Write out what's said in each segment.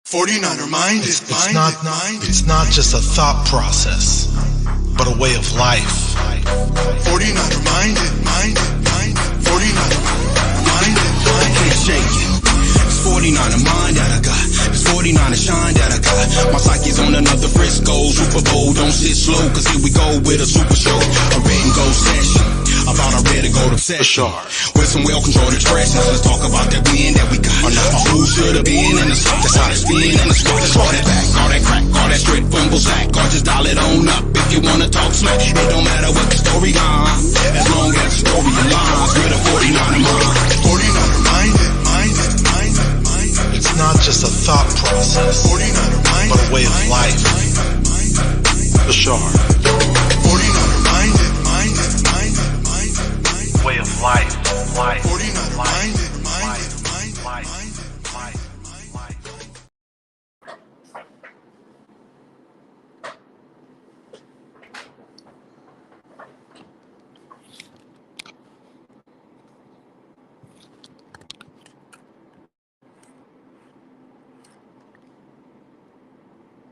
49er mind is It's not just a thought process, but a way of life. 49er mind. 49er mind. Can't shake it. It's 49er mind that I got. It's 49er shine that I got. My psyche's on another Frisco Super Bowl. Don't sit slow, cause here we go with a super show. A red and gold session. About a red and gold obsession. With some well-controlled expressions. Let's talk about that win that we got. Who should have been in the spot? That's how it's been in the spot. Let's all that back, all that crack, all that straight fumble sack. Or just dial it on up if you wanna talk smack. It don't matter what the story on, as long as the story aligns with a 49er mind. 49er mind. It's not just a thought process, 49er mind, but a way of life. For sure. 49er mind. Way of life. 49er mind.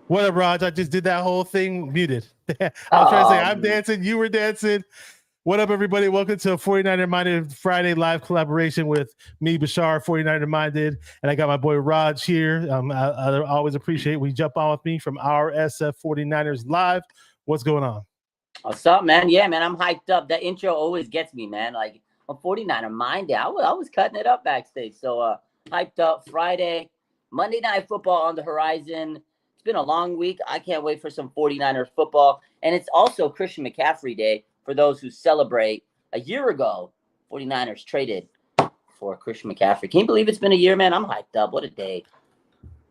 What up, Raj? I just did that whole thing muted. I was trying to say I'm dancing, you were dancing. What up, everybody? Welcome to a 49er Minded Friday live collaboration with me, Bashar, 49er Minded, and I got my boy Raj here. I always appreciate when you jump on with me from our SF 49ers Live. What's going on? What's up, man? Yeah, man, I'm hyped up. That intro always gets me, man. Like, I'm 49er Minded. I was cutting it up backstage. So, hyped up. Friday, Monday Night Football on the horizon. It's been a long week. I can't wait for some 49ers football. And it's also Christian McCaffrey Day for those who celebrate. A year ago, 49ers traded for Christian McCaffrey. Can you believe it's been a year, man? I'm hyped up. What a day.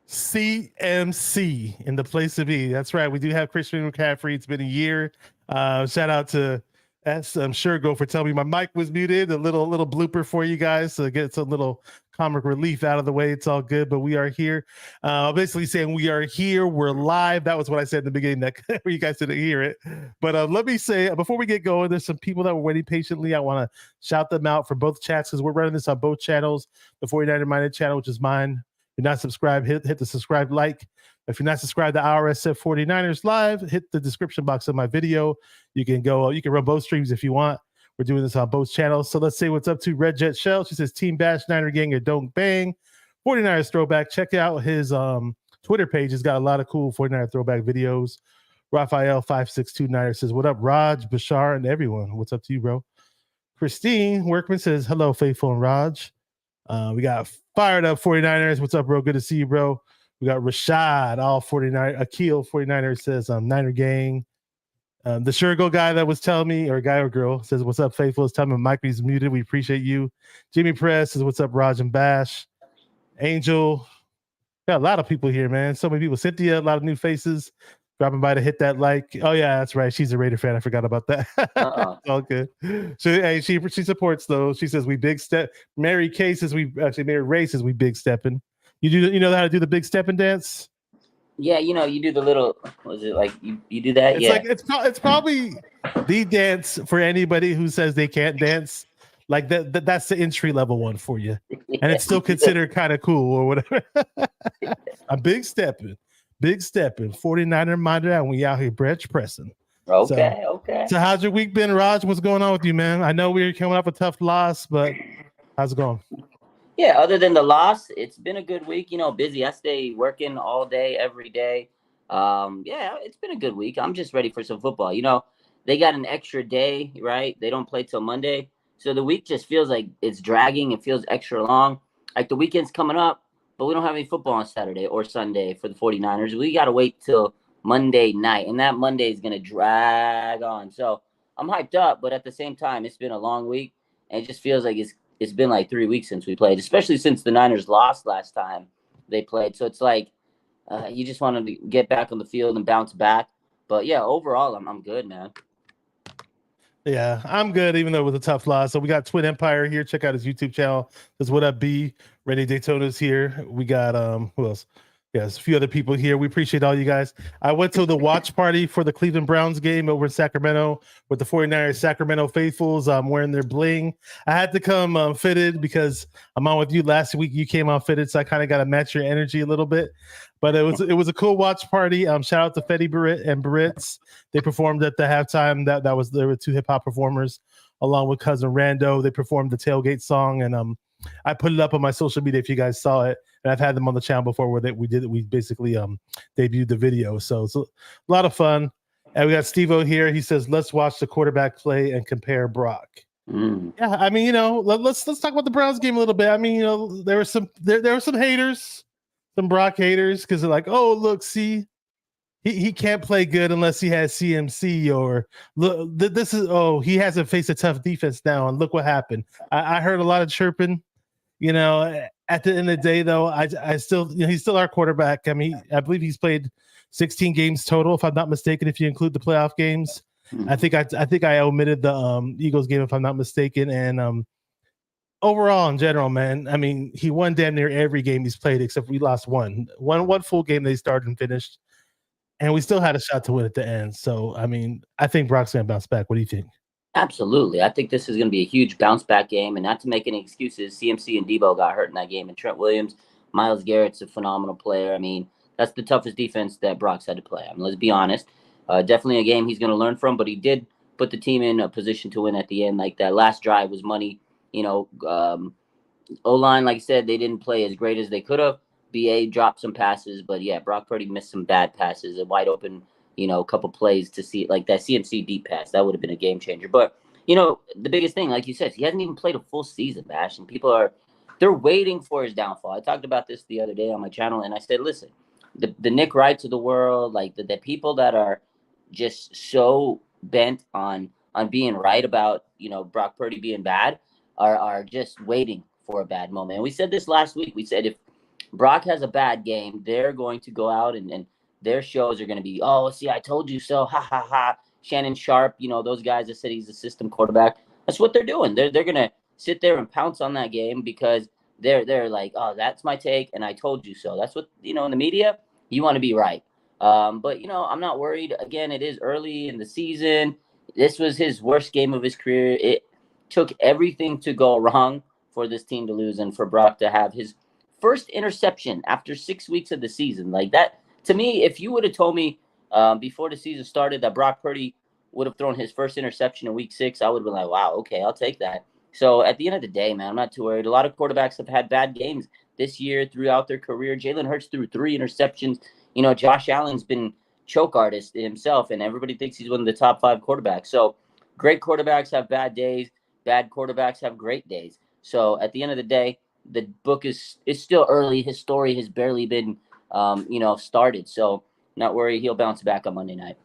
CMC in the place to be. That's right. We do have Christian McCaffrey. It's been a year. Shout out to S. I'm sure go for telling me my mic was muted. A little blooper for you guys to get some little comic relief out of the way. It's all good, but we are here. Basically saying we are here. We're live. That was what I said in the beginning. That you guys didn't hear it. But let me say, before we get going, there's some people that were waiting patiently. I want to shout them out for both chats because we're running this on both channels. The 49er Minded channel, which is mine. If you're not subscribed, hit the subscribe like. If you're not subscribed to our SF 49ers Live, hit the description box of my video. You can run both streams if you want. We're doing this on both channels. So let's say what's up to Red Jet Shell. She says, Team Bash, Niner Gang, or Don't Bang. 49ers Throwback. Check out his Twitter page. He's got a lot of cool 49er Throwback videos. Raphael5629 says, what up, Raj, Bashar, and everyone? What's up to you, bro? Christine Workman says, hello, Faithful and Raj. We got Fired Up 49ers. What's up, bro? Good to see you, bro. We got Rashad, all 49, Akil 49ers says, Niner Gang. The Shergo guy that was telling me, or guy or girl, says, what's up, Faithful? Is telling me Mike is muted. We appreciate you. Jimmy Press says, what's up, Raj and Bash? Angel. Got a lot of people here, man. So many people. Cynthia, a lot of new faces. Dropping by to hit that like. Oh, yeah, that's right. She's a Raider fan. I forgot about that. It's all good. She supports, though. She says, we big step. Mary Kay says, Mary Ray says, we big stepping. You know how to do the big stepping dance? Yeah, you do the little, was it like you do that? It's probably the dance for anybody who says they can't dance. Like that's the entry level one for you. And it's still considered kind of cool or whatever. I'm big stepping. 49er Minded, and we out here bench pressing. Okay. So how's your week been, Raj? What's going on with you, man? I know we're coming off a tough loss, but how's it going? Yeah, other than the loss, it's been a good week. Busy. I stay working all day, every day. Yeah, it's been a good week. I'm just ready for some football. They got an extra day, right? They don't play till Monday. So the week just feels like it's dragging. It feels extra long. Like the weekend's coming up, but we don't have any football on Saturday or Sunday for the 49ers. We got to wait till Monday night, and that Monday is going to drag on. So I'm hyped up, but at the same time, it's been a long week, and it just feels like it's been like 3 weeks since we played, especially since the Niners lost last time they played. So it's like you just want to get back on the field and bounce back. But, yeah, overall, I'm good, man. Yeah, I'm good, even though it was a tough loss. So we got Twin Empire here. Check out his YouTube channel. Says, what up, B? Renee Daytona's here. We got, who else? Yes, a few other people here. We appreciate all you guys. I went to the watch party for the Cleveland Browns game over in Sacramento with the 49ers Sacramento faithfuls. I'm wearing their bling. I had to come fitted because I'm on with you last week. You came on fitted, so I kind of got to match your energy a little bit. But it was a cool watch party. Shout out to Fetty Barrett and Barrett's. They performed at the halftime. There were two hip hop performers along with Cousin Rando. They performed the tailgate song, and I put it up on my social media if you guys saw it. And I've had them on the channel before where we basically debuted the video. So it's a lot of fun. And we got Steve-O here. He says, let's watch the quarterback play and compare Brock. Yeah, I mean, let's talk about the Browns game a little bit. I mean, there were some haters, some Brock haters, because they're like, oh, look, see, he can't play good unless he has CMC, or look, he hasn't faced a tough defense now, and look what happened. I heard a lot of chirping. At the end of the day, though, I still, he's still our quarterback. I mean, I believe he's played 16 games total, if I'm not mistaken, if you include the playoff games. I think I omitted the Eagles game, if I'm not mistaken. And overall, in general, man, I mean, he won damn near every game he's played, except we lost one full game they started and finished, and we still had a shot to win at the end. So, I mean, I think Brock's gonna bounce back. What do you think? Absolutely. I think this is going to be a huge bounce back game, and not to make any excuses, CMC and Debo got hurt in that game, and Trent Williams, Myles Garrett's a phenomenal player. I mean, that's the toughest defense that Brock's had to play. I mean, let's be honest. Definitely a game he's going to learn from, but he did put the team in a position to win at the end. Like, that last drive was money. O-line, like I said, they didn't play as great as they could have. BA dropped some passes, but yeah, Brock Purdy missed some bad passes, a wide open a couple plays to see, like that CMC deep pass. That would have been a game changer. But, the biggest thing, like you said, he hasn't even played a full season, Bash, and they're waiting for his downfall. I talked about this the other day on my channel, and I said, listen, the Nick Wrights of the world, like the people that are just so bent on being right about, Brock Purdy being bad are just waiting for a bad moment. And we said this last week. We said if Brock has a bad game, they're going to go out and their shows are going to be, oh, see, I told you so, ha, ha, ha. Shannon Sharp, those guys that said he's a system quarterback. That's what they're doing. They're going to sit there and pounce on that game because they're like, oh, that's my take, and I told you so. That's what, in the media, you want to be right. But, I'm not worried. Again, it is early in the season. This was his worst game of his career. It took everything to go wrong for this team to lose and for Brock to have his first interception after 6 weeks of the season. Like that, to me, if you would have told me before the season started that Brock Purdy would have thrown his first interception in week 6, I would have been like, wow, okay, I'll take that. So at the end of the day, man, I'm not too worried. A lot of quarterbacks have had bad games this year throughout their career. Jalen Hurts threw 3 interceptions. Josh Allen's been choke artist himself, and everybody thinks he's one of the top 5 quarterbacks. So great quarterbacks have bad days. Bad quarterbacks have great days. So at the end of the day, the book is still early. His story has barely been started. So not worry, he'll bounce back on Monday night.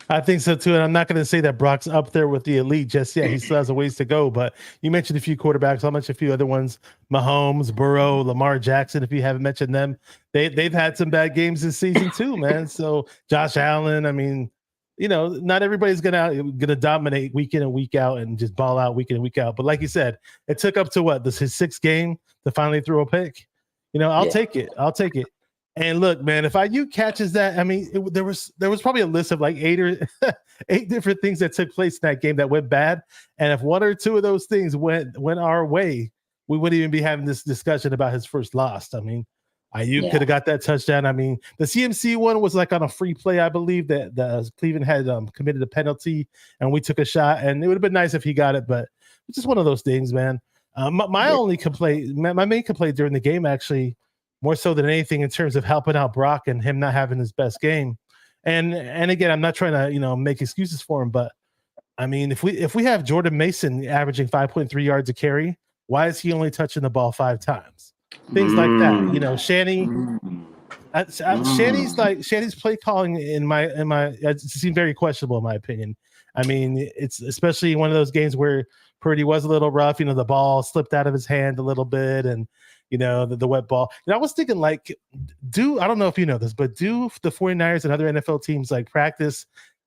I think so too, and I'm not going to say that Brock's up there with the elite just yet. He still has a ways to go. But you mentioned a few quarterbacks. I'll mention a few other ones: Mahomes, Burrow, Lamar Jackson. If you haven't mentioned them, they've had some bad games this season too, man. So Josh Allen. I mean, not everybody's gonna dominate week in and week out and just ball out week in and week out. But like you said, it took up to his 6th game to finally throw a pick. I'll take it. I'll take it. And look, man, if IU catches that, I mean, there was probably a list of like 8 different things that took place in that game that went bad. And if 1 or 2 of those things went our way, we wouldn't even be having this discussion about his first loss. I mean, IU could have got that touchdown. I mean, the CMC one was like on a free play, I believe, that the Cleveland had committed a penalty and we took a shot, and it would have been nice if he got it, but it's just one of those things, man. My main complaint during the game, actually, more so than anything, in terms of helping out Brock and him not having his best game. And again, I'm not trying to, make excuses for him, but I mean, if we have Jordan Mason averaging 5.3 yards a carry, why is he only touching the ball 5 times? Things like that. Shanny's play calling in my it seemed very questionable in my opinion. I mean, it's especially one of those games where Purdy was a little rough, the ball slipped out of his hand a little bit, and the wet ball. And I was thinking, like, I don't know if you know this, but do the 49ers and other NFL teams like practice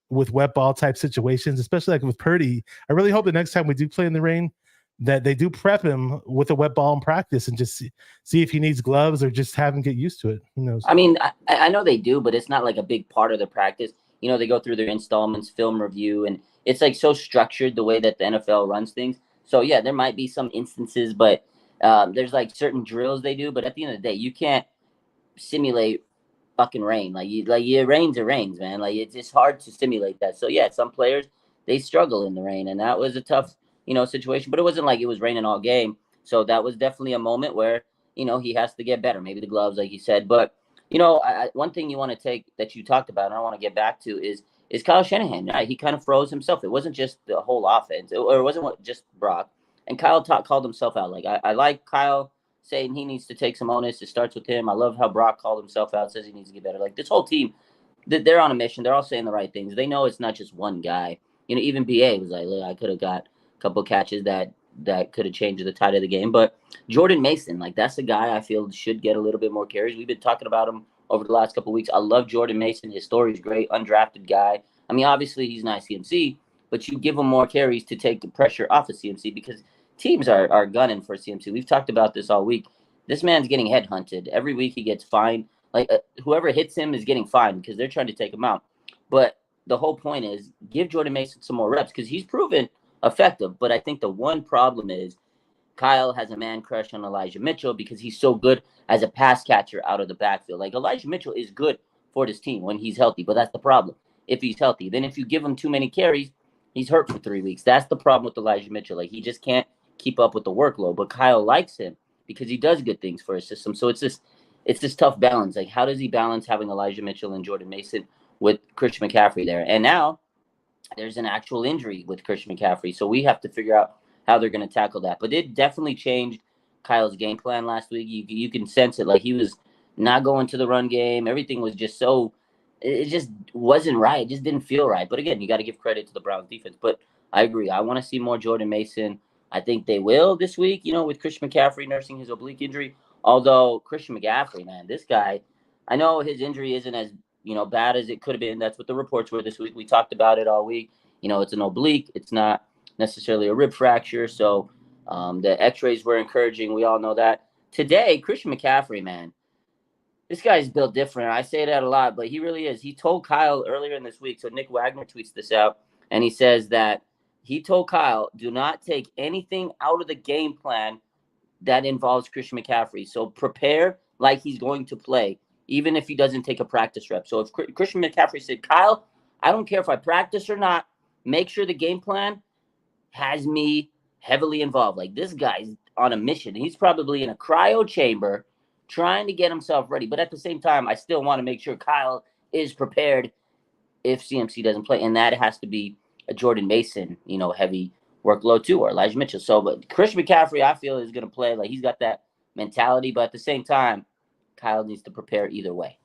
with wet ball type situations, especially like with Purdy? I really hope the next time we do play in the rain, that they do prep him with a wet ball in practice and just see if he needs gloves or just have him get used to it. Who knows? I mean, I know they do, but it's not like a big part of the practice. You know, they go through their installments, film review, and it's like so structured the way that the NFL runs things. So yeah, there might be some instances, but there's like certain drills they do. But at the end of the day, you can't simulate fucking rain. It rains, man. Like it's hard to simulate that. So yeah, some players they struggle in the rain, and that was a tough, situation. But it wasn't like it was raining all game. So that was definitely a moment where he has to get better. Maybe the gloves, like you said. But one thing you want to take that you talked about, and I want to get back to is Kyle Shanahan. Right? He kind of froze himself. It wasn't just the whole offense, or it wasn't just Brock. And Kyle called himself out. Like I like Kyle saying he needs to take some onus. It starts with him. I love how Brock called himself out, says he needs to get better. Like this whole team, they're on a mission. They're all saying the right things. They know it's not just one guy. Even BA was like, look, I could have got a couple of catches that could have changed the tide of the game. But Jordan Mason, like that's a guy I feel should get a little bit more carries. We've been talking about him over the last couple of weeks. I love Jordan Mason. His story is great. Undrafted guy. I mean, obviously he's not CMC, but you give him more carries to take the pressure off of CMC because teams are gunning for CMC. We've talked about this all week. This man's getting headhunted. Every week he gets fined. Like whoever hits him is getting fined because they're trying to take him out. But the whole point is give Jordan Mason some more reps because he's proven effective. But I think the one problem is Kyle has a man crush on Elijah Mitchell because he's so good as a pass catcher out of the backfield. Like Elijah Mitchell is good for this team when he's healthy, but that's the problem. If he's healthy, then if you give him too many carries, he's hurt for 3 weeks. That's the problem with Elijah Mitchell. Like he just can't keep up with the workload. But Kyle likes him because he does good things for his system. So it's this tough balance. Like how does he balance having Elijah Mitchell and Jordan Mason with Christian McCaffrey there? And now there's an actual injury with Christian McCaffrey. So we have to figure out how they're going to tackle that. But it definitely changed Kyle's game plan last week. You can sense it. Like he was not going to the run game. Everything was just it just wasn't right. It just didn't feel right. But again, you got to give credit to the Browns defense. But I agree. I want to see more Jordan Mason. I think they will this week, with Christian McCaffrey nursing his oblique injury. Although Christian McCaffrey, man, this guy, I know his injury isn't as, bad as it could have been. That's what the reports were this week. We talked about it all week. It's an oblique. It's not necessarily a rib fracture. So the x-rays were encouraging. We all know that. Today, Christian McCaffrey, man, this guy's built different. I say that a lot, but he really is. He told Kyle earlier in this week. So Nick Wagner tweets this out, and he says that he told Kyle, do not take anything out of the game plan that involves Christian McCaffrey. So prepare like he's going to play, even if he doesn't take a practice rep. So if Christian McCaffrey said, Kyle, I don't care if I practice or not, make sure the game plan has me heavily involved. Like this guy's on a mission. He's probably in a cryo chamber trying to get himself ready. But at the same time, I still want to make sure Kyle is prepared if CMC doesn't play. And that has to be a Jordan Mason, heavy workload too, or Elijah Mitchell. So, but Christian McCaffrey, I feel, is going to play. Like he's got that mentality, but at the same time, Kyle needs to prepare either way.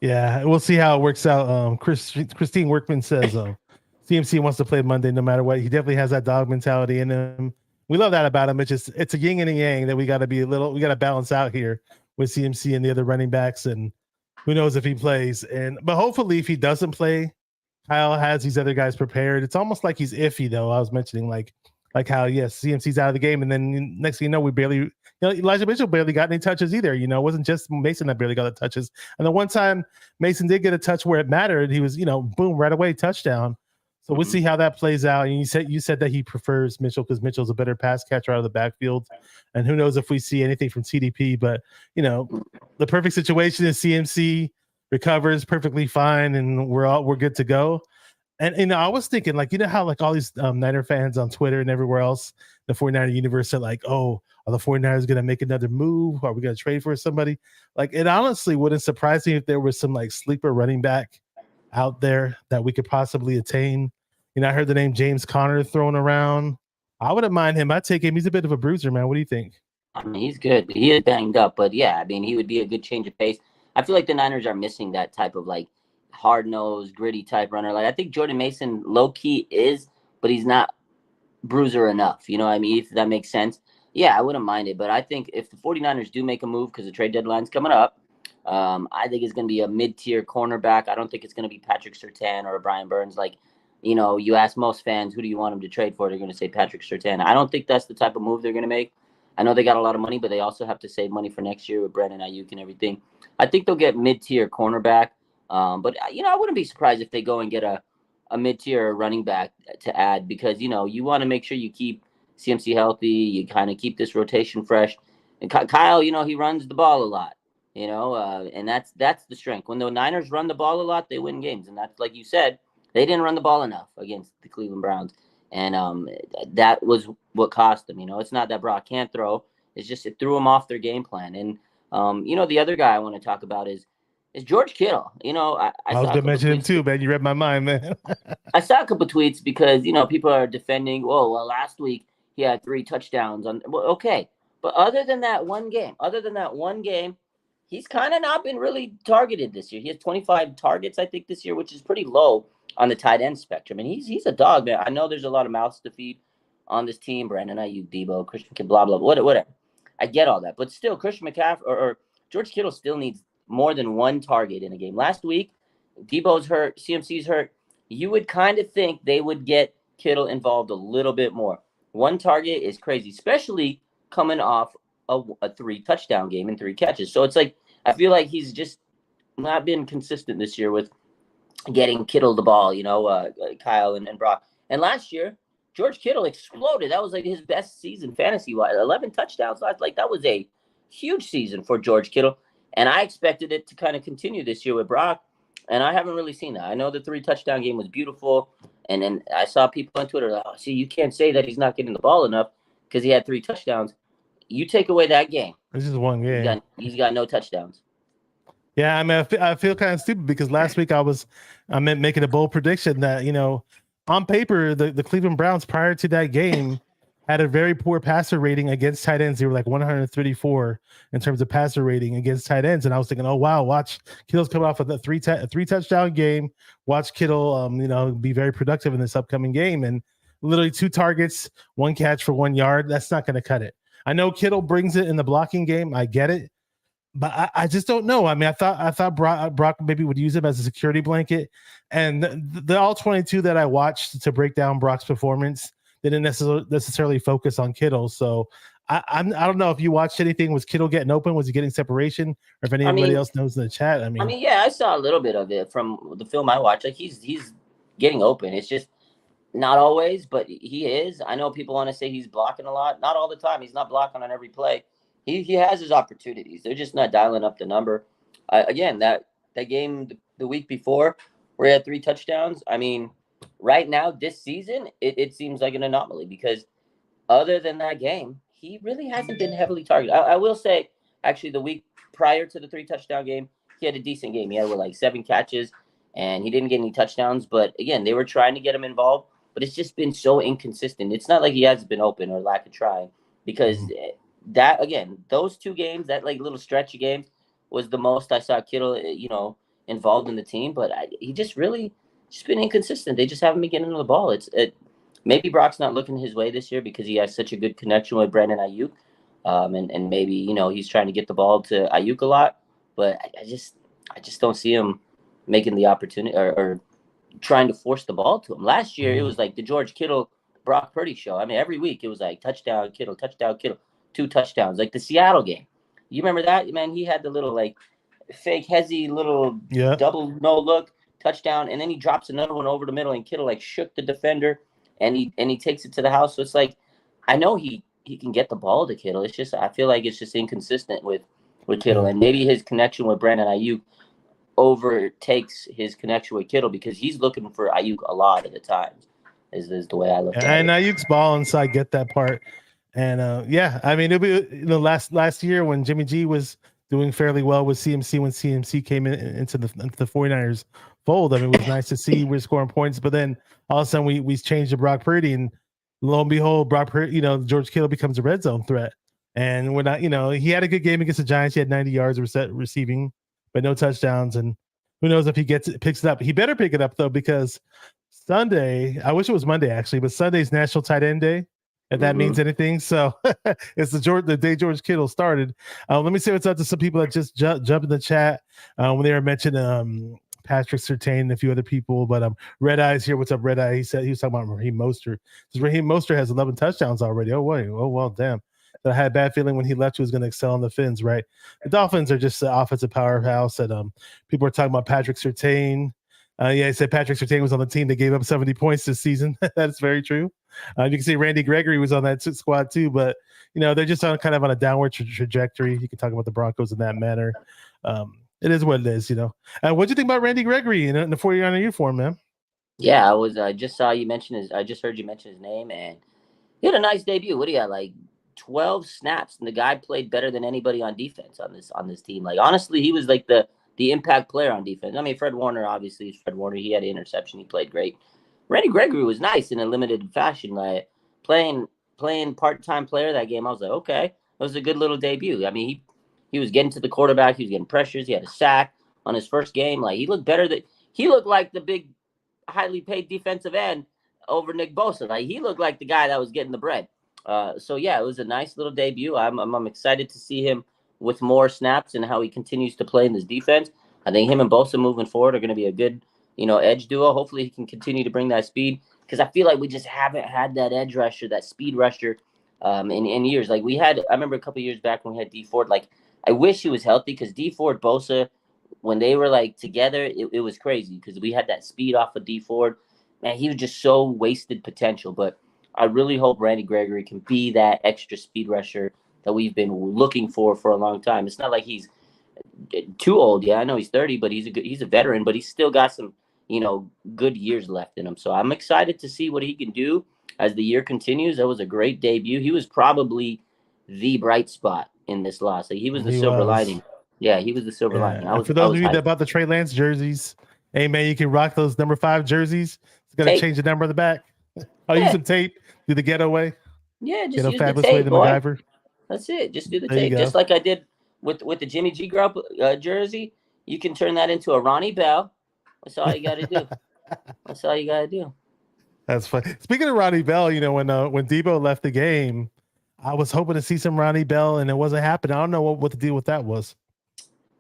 Yeah, we'll see how it works out. Christine Workman says CMC wants to play Monday no matter what. He definitely has that dog mentality in him. We love that about him. It's a yin and a yang that we got to balance out here with CMC and the other running backs. And who knows if he plays. But hopefully if he doesn't play, Kyle has these other guys prepared. It's almost like he's iffy though. I was mentioning like how, yes, CMC's out of the game. And then next thing you know, we barely, Elijah Mitchell barely got any touches either. It wasn't just Mason that barely got the touches. And the one time Mason did get a touch where it mattered, he was, boom, right away, touchdown. So we'll see how that plays out. And you said that he prefers Mitchell because Mitchell's a better pass catcher out of the backfield. And who knows if we see anything from CDP. But, the perfect situation is CMC recovers perfectly fine and we're good to go. And I was thinking, like, how like all these Niner fans on Twitter and everywhere else, the 49er universe are like, oh, are the 49ers going to make another move? Are we going to trade for somebody? Like, it honestly wouldn't surprise me if there was some like sleeper running back out there that we could possibly attain. I heard the name James Conner thrown around. I wouldn't mind him. I'd take him. He's a bit of a bruiser, man. What do you think? I mean, he's good. He is banged up, but yeah, I mean, he would be a good change of pace. I feel like the Niners are missing that type of like hard-nosed, gritty type runner. Like I think Jordan Mason low-key is, but he's not bruiser enough. You know what I mean? If that makes sense. Yeah, I wouldn't mind it. But I think if the 49ers do make a move because the trade deadline's coming up, I think it's going to be a mid-tier cornerback. I don't think it's going to be Patrick Surtain or a Brian Burns. Like you ask most fans, who do you want him to trade for? They're going to say Patrick Surtain. I don't think that's the type of move they're going to make. I know they got a lot of money, but they also have to save money for next year with Brandon Ayuk and everything. I think they'll get mid-tier cornerback. But I wouldn't be surprised if they go and get a mid-tier running back to add, because you want to make sure you keep CMC healthy. You kind of keep this rotation fresh. And Kyle, he runs the ball a lot. And that's the strength. When the Niners run the ball a lot, they win games, and that's, like you said, they didn't run the ball enough against the Cleveland Browns, and that was what cost them. It's not that Brock can't throw; it's just it threw them off their game plan. And the other guy I want to talk about is George Kittle. I was gonna mention him too, man. You read my mind, man. I saw a couple tweets because people are defending. Oh, well, last week he had 3 touchdowns on. Well, okay, but other than that one game, he's kind of not been really targeted this year. He has 25 targets, I think, this year, which is pretty low on the tight end spectrum. And he's a dog, man. I know there's a lot of mouths to feed on this team. Brandon Ayuk, Debo, Christian Kittle, blah, blah, blah, whatever. I get all that. But still, Christian McCaffrey or George Kittle still needs more than 1 target in a game. Last week, Debo's hurt, CMC's hurt. You would kind of think they would get Kittle involved a little bit more. 1 target is crazy, especially coming off a 3 touchdown game and 3 catches. So it's like, I feel like he's just not been consistent this year with getting Kittle the ball, Kyle and Brock. And last year, George Kittle exploded. That was like his best season fantasy-wise. 11 touchdowns last. Like, that was a huge season for George Kittle. And I expected it to kind of continue this year with Brock. And I haven't really seen that. I know the 3 touchdown game was beautiful. And then I saw people on Twitter, like, see, you can't say that he's not getting the ball enough because he had 3 touchdowns. You take away that game. This is one game. He's got no touchdowns. Yeah, I mean, I feel kind of stupid because last week I meant making a bold prediction that, on paper, the Cleveland Browns prior to that game had a very poor passer rating against tight ends. They were like 134 in terms of passer rating against tight ends. And I was thinking, oh, wow, watch Kittle's coming off of a 3 touchdown game. Watch Kittle, be very productive in this upcoming game. And literally 2 targets, 1 catch for 1 yard. That's not going to cut it. I know Kittle brings it in the blocking game. I get it. But I just don't know. I mean, I thought Brock maybe would use him as a security blanket. And the all 22 that I watched to break down Brock's performance didn't necessarily focus on Kittle. So I don't know if you watched anything. Was Kittle getting open? Was he getting separation? Or if anybody else knows in the chat. I mean, yeah, I saw a little bit of it from the film I watched. Like, he's getting open. It's just not always, but he is. I know people want to say he's blocking a lot. Not all the time. He's not blocking on every play. He has his opportunities. They're just not dialing up the number. Again, that game the week before where he had 3 touchdowns, I mean, right now this season, it seems like an anomaly because other than that game, he really hasn't been heavily targeted. I will say, actually, the week prior to the 3 touchdown game, he had a decent game. He had like 7 catches, and he didn't get any touchdowns. But, again, they were trying to get him involved, but it's just been so inconsistent. It's not like he hasn't been open or lack of trying because that, again, those 2 games, that like little stretch of games was the most I saw Kittle, involved in the team. But he just really just been inconsistent. They just haven't been getting the ball. Maybe Brock's not looking his way this year because he has such a good connection with Brandon Ayuk. And maybe, he's trying to get the ball to Ayuk a lot. But I just don't see him making the opportunity or trying to force the ball to him. Last year, it was like the George Kittle, Brock Purdy show. I mean, every week it was like touchdown, Kittle, 2 touchdowns, like the Seattle game. You remember that, man? He had the little like fake hezzy little double no look touchdown, and then he drops another one over the middle, and Kittle like shook the defender, and he takes it to the house. So it's like, I know he can get the ball to Kittle. It's just I feel like it's just inconsistent with Kittle, and maybe his connection with Brandon Ayuk overtakes his connection with Kittle because he's looking for Ayuk a lot of the times. Is the way I look at it. And Ayuk's balling, so I get that part. And I mean, it'll be last year when Jimmy G was doing fairly well with CMC when CMC came into the 49ers fold. I mean, it was nice to see we're scoring points, but then all of a sudden we changed to Brock Purdy, and lo and behold, Brock Purdy, George Kittle becomes a red zone threat. And we're not, he had a good game against the Giants. He had 90 yards receiving, but no touchdowns. And who knows if he picks it up? He better pick it up though, because Sunday, I wish it was Monday actually, but Sunday's National Tight End Day. If that means anything. So it's the day George Kittle started. Let me say what's up to some people that just jumped in the chat when they were mentioning Patrick Surtain and a few other people. But Red Eye's here. What's up, Red Eye? He said he was talking about Raheem Mostert. Because Raheem Mostert has 11 touchdowns already. Oh wait, oh well, damn. But I had a bad feeling when he left, he was going to excel on the Fins, right? The Dolphins are just an offensive powerhouse. And people are talking about Patrick Surtain. Yeah, he said Patrick Surtain was on the team that gave up 70 points this season. That's very true. You can see Randy Gregory was on that squad too, but they're just on kind of on a downward trajectory. You can talk about the Broncos in that manner. It is what it is, And what do you think about Randy Gregory in the 49er uniform, man? Yeah, I just saw you mention I just heard you mention his name, and he had a nice debut. What do you got? Like 12 snaps, and the guy played better than anybody on defense on this team. Like honestly, he was like the impact player on defense. I mean, Fred Warner, obviously, is Fred Warner. He had an interception. He played great. Randy Gregory was nice in a limited fashion. Like playing part-time player that game, I was like, okay, it was a good little debut. I mean, he was getting to the quarterback. He was getting pressures. He had a sack on his first game. Like he looked better. He looked like the big, highly paid defensive end over Nick Bosa. Like he looked like the guy that was getting the bread. So yeah, it was a nice little debut. I'm excited to see him with more snaps and how he continues to play in this defense. I think him and Bosa moving forward are going to be a good, edge duo. Hopefully he can continue to bring that speed, because I feel like we just haven't had that edge rusher, that speed rusher in years. Like I remember a couple of years back when we had D Ford. Like I wish he was healthy, because D Ford, Bosa, when they were like together, it was crazy, because we had that speed off of D Ford. Man, he was just so wasted potential. But I really hope Randy Gregory can be that extra speed rusher that we've been looking for a long time. It's not like he's too old. Yeah, I know he's 30, but he's a veteran, but he's still got some, good years left in him. So I'm excited to see what he can do as the year continues. That was a great debut. He was probably the bright spot in this loss. Like, he was the silver lining. Yeah, he was the silver lining. For those of you that bought the Trey Lance jerseys, hey man, you can rock those number 5 jerseys. It's gonna change the number on the back. I'll use some tape. Do the getaway. Yeah, just use fabulous the tape, way to boy. MacGyver. That's it. Just do the tape, just like I did with the Jimmy G Grub jersey. You can turn that into a Ronnie Bell. That's all you got to do. That's all you got to do. That's funny. Speaking of Ronnie Bell, when Debo left the game, I was hoping to see some Ronnie Bell, and it wasn't happening. I don't know what the deal with that was.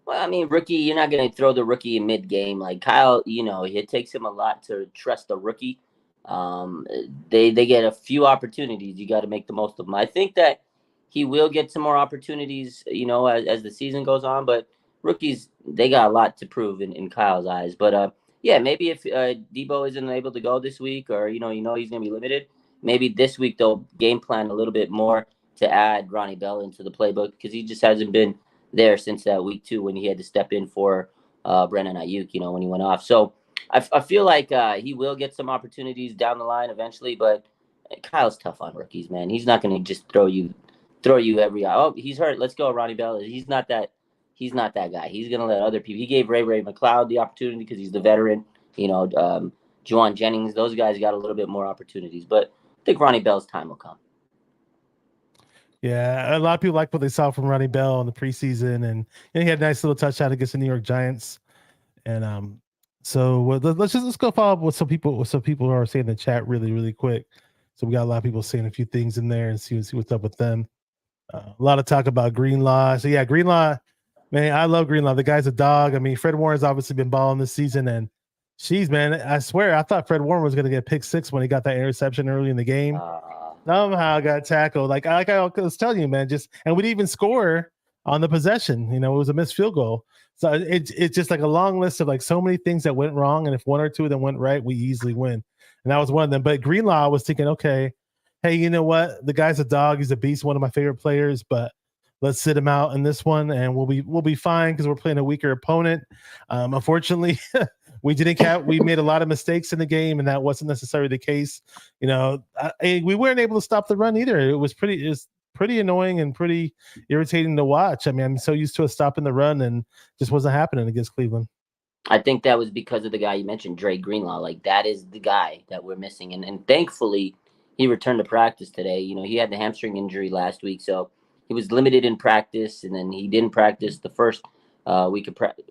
Well, I mean, rookie, you're not going to throw the rookie in mid-game. Like Kyle, it takes him a lot to trust a rookie. They get a few opportunities. You got to make the most of them. I think that he will get some more opportunities, as the season goes on. But rookies, they got a lot to prove in Kyle's eyes. But yeah, maybe if Debo isn't able to go this week, or he's going to be limited, maybe this week they'll game plan a little bit more to add Ronnie Bell into the playbook, because he just hasn't been there since that week 2 when he had to step in for Brandon Ayuk, when he went off. So I feel like he will get some opportunities down the line eventually, but Kyle's tough on rookies, man. He's not going to just throw you every, oh, he's hurt, let's go, Ronnie Bell. He's not that guy. He's going to let other people. He gave Ray McLeod the opportunity because he's the veteran. Juwan Jennings, those guys got a little bit more opportunities, but I think Ronnie Bell's time will come. Yeah, a lot of people like what they saw from Ronnie Bell in the preseason, and he had a nice little touchdown against the New York Giants. And so let's go follow up with some people who are saying in the chat really, really quick. So we got a lot of people saying a few things in there, and see what's up with them. A lot of talk about Greenlaw. So yeah, Greenlaw, man, I love Greenlaw. The guy's a dog. I mean, Fred Warner's obviously been balling this season, and man, I swear I thought Fred Warner was going to get pick 6 when he got that interception early in the game. Somehow got tackled. Like I was telling you, man, and we didn't even score on the possession. It was a missed field goal. So it's just like a long list of like so many things that went wrong, and if one or two of them went right, we easily win. And that was one of them. But Greenlaw, I was thinking, okay, hey, you know what? The guy's a dog. He's a beast. One of my favorite players. But let's sit him out in this one, and we'll be fine because we're playing a weaker opponent. Unfortunately, we made a lot of mistakes in the game, and that wasn't necessarily the case. We weren't able to stop the run either. It was pretty annoying and pretty irritating to watch. I mean, I'm so used to us stopping the run, and just wasn't happening against Cleveland. I think that was because of the guy you mentioned, Dre Greenlaw. Like, that is the guy that we're missing. And thankfully, he returned to practice today. He had the hamstring injury last week, so he was limited in practice, and then he didn't practice the first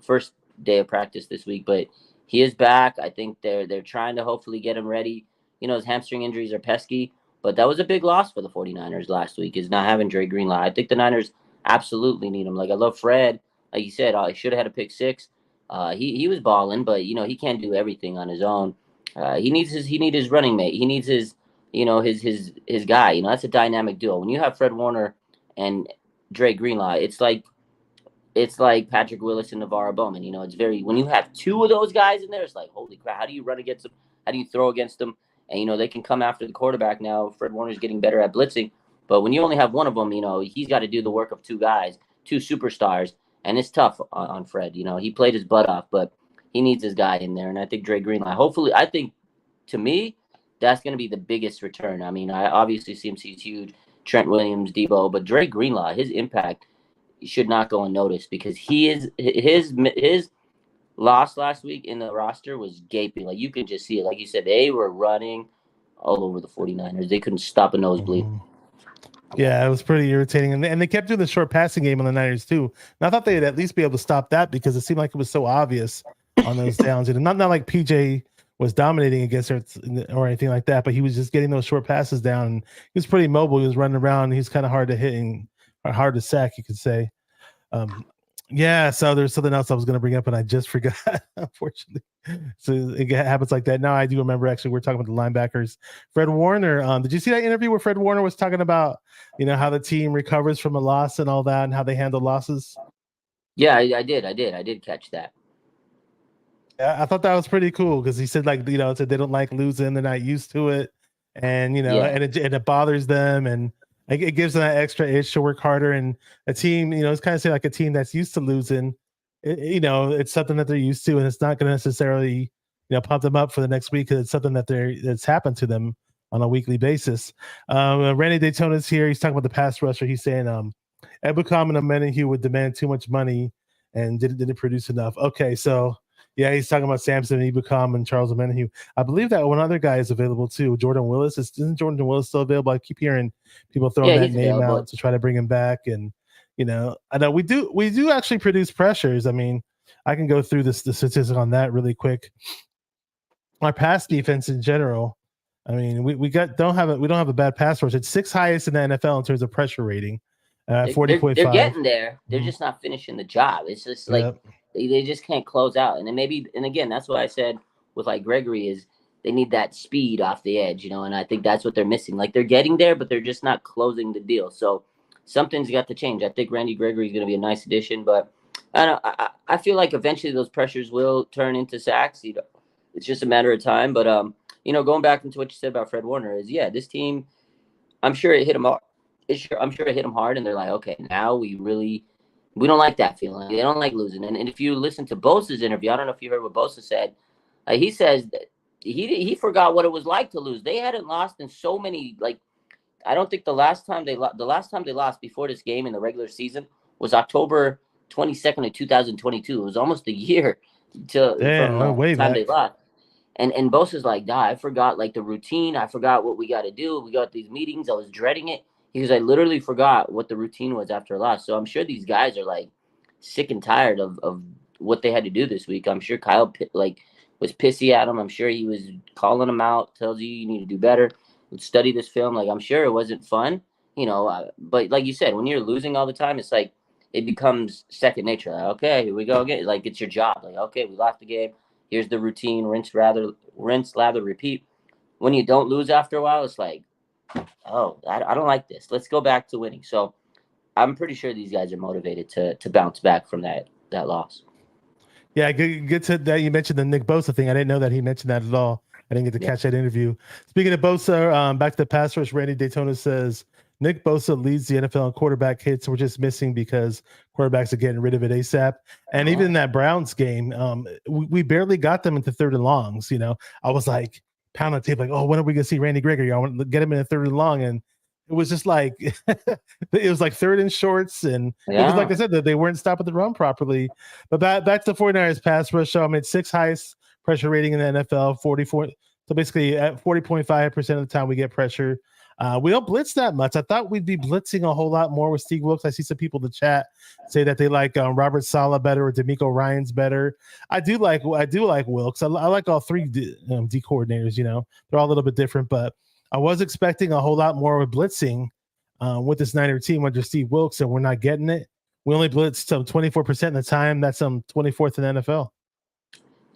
first day of practice this week. But he is back. I think they're trying to hopefully get him ready. His hamstring injuries are pesky, but that was a big loss for the 49ers last week, is not having Dre Greenlaw. I think the Niners absolutely need him. Like, I love Fred. Like you said, I should have had a pick 6. He was balling, but he can't do everything on his own. He needs his running mate. He needs his his guy. That's a dynamic duo. When you have Fred Warner and Dre Greenlaw, it's like Patrick Willis and Navarro Bowman. It's very when you have two of those guys in there, it's like holy crap. How do you run against them? How do you throw against them? And they can come after the quarterback now. Fred Warner's getting better at blitzing, but when you only have one of them, he's got to do the work of two guys, two superstars, and it's tough on Fred. He played his butt off, but he needs his guy in there. And I think Dre Greenlaw. Hopefully, I think to me, that's going to be the biggest return. I mean, I obviously CMC's huge, Trent Williams, Debo, but Dre Greenlaw, his impact should not go unnoticed because his loss last week in the roster was gaping. Like you could just see it. Like you said, they were running all over the 49ers. They couldn't stop a nosebleed. Yeah, it was pretty irritating. And they kept doing the short passing game on the Niners too. And I thought they'd at least be able to stop that because it seemed like it was so obvious on those downs. And not like PJ was dominating against her or anything like that, but he was just getting those short passes down. And he was pretty mobile. He was running around. He's kind of hard to hit or hard to sack, you could say. Yeah, so there's something else I was going to bring up and I just forgot, unfortunately. So it happens like that. Now I do remember, actually, we're talking about the linebackers. Fred Warner, did you see that interview where Fred Warner was talking about, how the team recovers from a loss and all that and how they handle losses? Yeah, I did catch that. Yeah, I thought that was pretty cool because he said, said they don't like losing, they're not used to it. And, and it bothers them. And it gives them that extra itch to work harder. And a team, it's kind of say like a team that's used to losing, it's something that they're used to, and it's not going to necessarily, pump them up for the next week because it's something that's happened to them on a weekly basis. Randy Daytona's here. He's talking about the pass rusher. He's saying Ebukam and Omenihu would demand too much money and didn't produce enough. Okay, so yeah, he's talking about Samson Ebukam and Charles Omenihu. I believe that one other guy is available too. Jordan Willis. Isn't Jordan Willis still available? I keep hearing people throwing that name out to try to bring him back. And I know we do actually produce pressures. I mean, I can go through the statistic on that really quick. Our pass defense in general, I mean, we don't have a bad pass rush. It's sixth highest in the NFL in terms of pressure rating. 40.5. They're getting there. They're just not finishing the job. It's just like they just can't close out. And then and again, that's what I said with like Gregory is they need that speed off the edge, and I think that's what they're missing. Like they're getting there, but they're just not closing the deal. So something's got to change. I think Randy Gregory is going to be a nice addition, but I don't know. I feel like eventually those pressures will turn into sacks. It's just a matter of time. But going back into what you said about Fred Warner is this team. I'm sure it hit him hard. I'm sure it hit him hard, and they're like, okay, now we don't like that feeling. They don't like losing. And if you listen to Bosa's interview, I don't know if you heard what Bosa said. He says that he forgot what it was like to lose. They hadn't lost in so many. Like, I don't think the last time they lost before this game in the regular season was October 22nd of 2022. It was almost a year from the time they lost. And Bosa's like, I forgot like the routine. I forgot what we got to do. We got these meetings. I was dreading it. Because I literally forgot what the routine was after a loss. So I'm sure these guys are like sick and tired of what they had to do this week. I'm sure Kyle was pissy at him. I'm sure he was calling him out, tells you need to do better, study this film. Like I'm sure it wasn't fun, but like you said, when you're losing all the time, it's like it becomes second nature. Like, okay, here we go again. Like it's your job. Like, okay, we lost the game. Here's the routine, rinse, lather, repeat. When you don't lose after a while, it's like, oh, I don't like this. Let's go back to winning. So I'm pretty sure these guys are motivated to bounce back from that loss. Yeah, good to that you mentioned the Nick Bosa thing. I didn't know that he mentioned that at all. I didn't get to catch that interview. Speaking of Bosa, back to the pass rush, Randy Daytona says Nick Bosa leads the NFL in quarterback hits. We're just missing because quarterbacks are getting rid of it ASAP. And even in that Browns game, we barely got them into third and longs. I was like, pound on tape, like, oh, when are we gonna see Randy Gregory? I want to get him in a third and long, and it was just like it was like third and shorts, and it was like I said that they weren't stopping the run properly. But back to the 49ers pass rush. So I mean, sixth highest pressure rating in the NFL, 44. So basically, at 40.5% of the time we get pressure. We don't blitz that much. I thought we'd be blitzing a whole lot more with Steve Wilkes. I see some people in the chat say that they like Robert Saleh better or D'Amico Ryans better. I do like Wilkes. I like all three D coordinators. They're all a little bit different, but I was expecting a whole lot more with blitzing with this Niner team under Steve Wilkes, and we're not getting it. We only blitz 24% of the time. That's 24th in the NFL.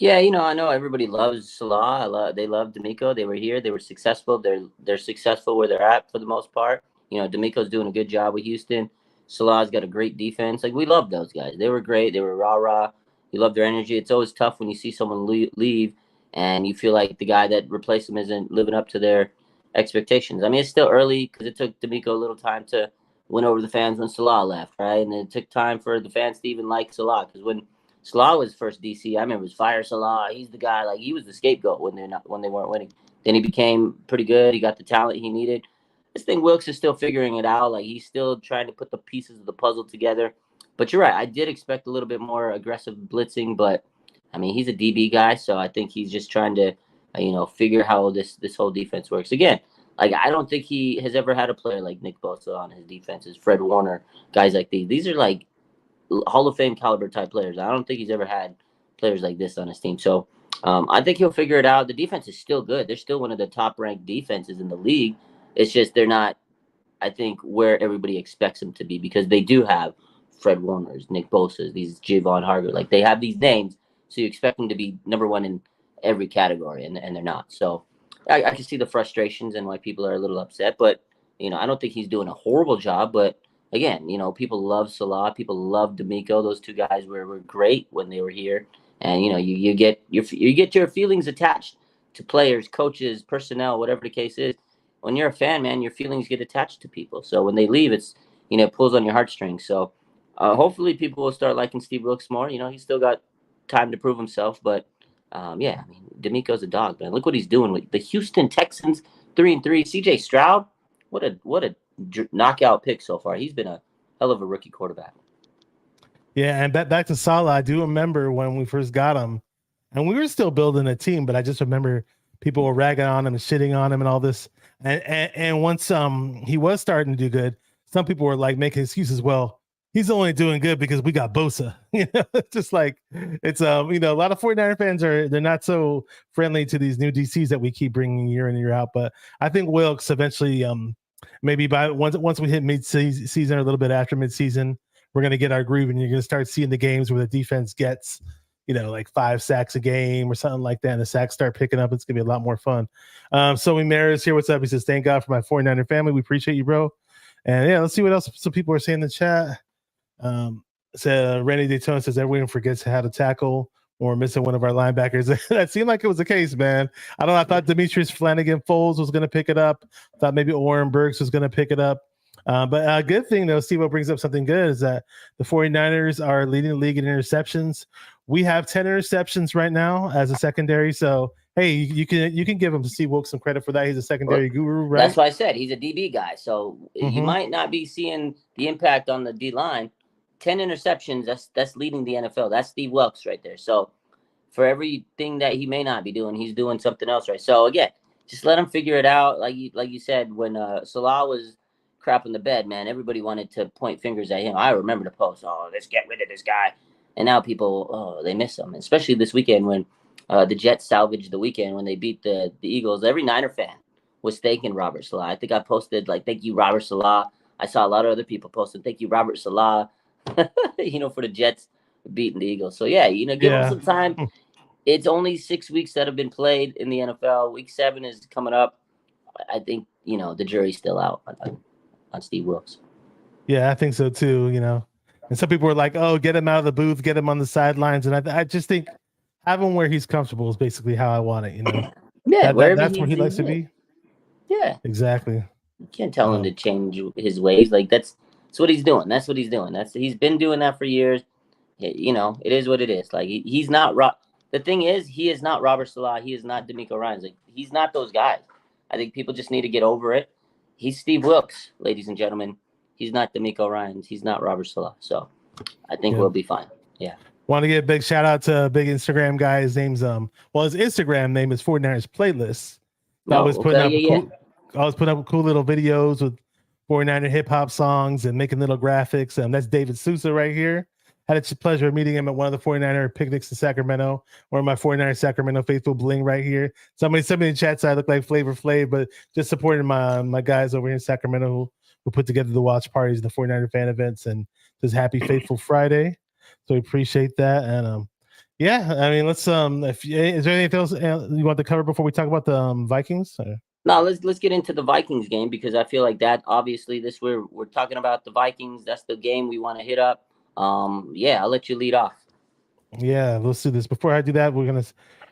Yeah, I know everybody loves Salah. They love D'Amico. They were here. They were successful. They're successful where they're at for the most part. D'Amico's doing a good job with Houston. Salah's got a great defense. Like we love those guys. They were great. They were rah rah. You love their energy. It's always tough when you see someone leave and you feel like the guy that replaced them isn't living up to their expectations. I mean, it's still early because it took D'Amico a little time to win over the fans when Salah left, right? And it took time for the fans to even like Salah because when Salah was first DC. I remember it was fire Salah. He's the guy. Like he was the scapegoat when they weren't winning. Then he became pretty good. He got the talent he needed. This thing Wilkes is still figuring it out. Like he's still trying to put the pieces of the puzzle together. But you're right. I did expect a little bit more aggressive blitzing, but I mean he's a DB guy, so I think he's just trying to figure how this whole defense works. Again, like I don't think he has ever had a player like Nick Bosa on his defenses, Fred Warner, guys like these. These are like Hall of Fame caliber type players. I don't think he's ever had players like this on his team. So I think he'll figure it out. The defense is still good. They're still one of the top ranked defenses in the league. It's just they're not, I think, where everybody expects them to be because they do have Fred Warners, Nick Bosa's, these Javon Harger. Like they have these names, so you expect them to be number one in every category, and they're not. So I can see the frustrations and why people are a little upset. But I don't think he's doing a horrible job. But again, people love Salah, people love D'Amico. Those two guys were great when they were here, and you get your feelings attached to players, coaches, personnel, whatever the case is. When you're a fan, man, your feelings get attached to people. So when they leave, it's it pulls on your heartstrings. So hopefully people will start liking Steve Wilkes more. He's still got time to prove himself, but yeah, I mean, D'Amico's a dog, man. Look what he's doing with the Houston Texans, 3-3. CJ Stroud, what a knockout pick so far. He's been a hell of a rookie quarterback. Yeah, and back to Salah, I do remember when we first got him, and we were still building a team, but I just remember people were ragging on him and shitting on him and all this. And once he was starting to do good, some people were like making excuses. Well, he's only doing good because we got Bosa. Just like it's a lot of 49er fans they're not so friendly to these new DCs that we keep bringing year in and year out. But I think Wilkes eventually, maybe by once we hit mid-season or a little bit after mid-season, we're gonna get our groove, and you're gonna start seeing the games where the defense gets like 5 sacks a game or something like that, and the sacks start picking up. It's gonna be a lot more fun. So Maris here, what's up? He says, "Thank God for my 49er family. We appreciate you, bro." And yeah, let's see what else some people are saying in the chat. So Randy Daytona says everyone forgets how to tackle or missing one of our linebackers. That seemed like it was the case, man. I don't know. I thought Demetrius Flanagan Foles was going to pick it up. Thought maybe Oren Burks was going to pick it up. But a good thing, though, Steve brings up something good, is that the 49ers are leading the league in interceptions. We have 10 interceptions right now as a secondary. So, hey, you can give him Steve Wilkes some credit for that. He's a secondary guru, right? That's why I said he's a DB guy. So you might not be seeing the impact on the D line. 10 interceptions, that's leading the NFL. That's Steve Wilkes right there. So for everything that he may not be doing, he's doing something else right. So again, just let him figure it out. Like you said, when Salah was crapping the bed, man, everybody wanted to point fingers at him. I remember the post, let's get rid of this guy. And now people, they miss him, especially this weekend when the Jets salvaged the weekend when they beat the Eagles. Every Niner fan was thanking Robert Salah. I think I posted, thank you, Robert Salah. I saw a lot of other people posting, thank you, Robert Salah, for the Jets beating the Eagles. So, yeah, give him some time. It's only 6 weeks that have been played in the NFL. Week 7 is coming up. I think, the jury's still out on Steve Wilkes. Yeah, I think so too, And some people were like, oh, get him out of the booth, get him on the sidelines. And I just think have him where he's comfortable is basically how I want it, Yeah, that's where he likes to be. Yeah. Exactly. You can't tell him to change his ways. That's what he's doing. That's what he's doing. He's been doing that for years. It is what it is. He's not the thing is, he is not Robert Salah. He is not D'Amico Ryans. He's not those guys. I think people just need to get over it. He's Steve Wilkes, ladies and gentlemen. He's not D'Amico Ryans. He's not Robert Salah. So I think we'll be fine. Yeah. Want to give a big shout out to a big Instagram guy. His name's his Instagram name is 49ers Playlist. I was putting up cool little videos with 49er hip hop songs and making little graphics. That's David Sousa right here. Had a pleasure of meeting him at one of the 49er picnics in Sacramento, or my 49er Sacramento faithful bling right here. Somebody sent me in the chat, so I look like Flavor Flav, but just supporting my guys over here in Sacramento who put together the watch parties, the 49er fan events, and just happy Faithful Friday. So we appreciate that. And Yeah, I mean, let's if is there anything else you want to cover before we talk about the Vikings? Or? No, let's get into the Vikings game because I feel like that obviously we're talking about the Vikings. That's the game we want to hit up. Yeah, I'll let you lead off. Yeah, let's do this. Before I do that, we're gonna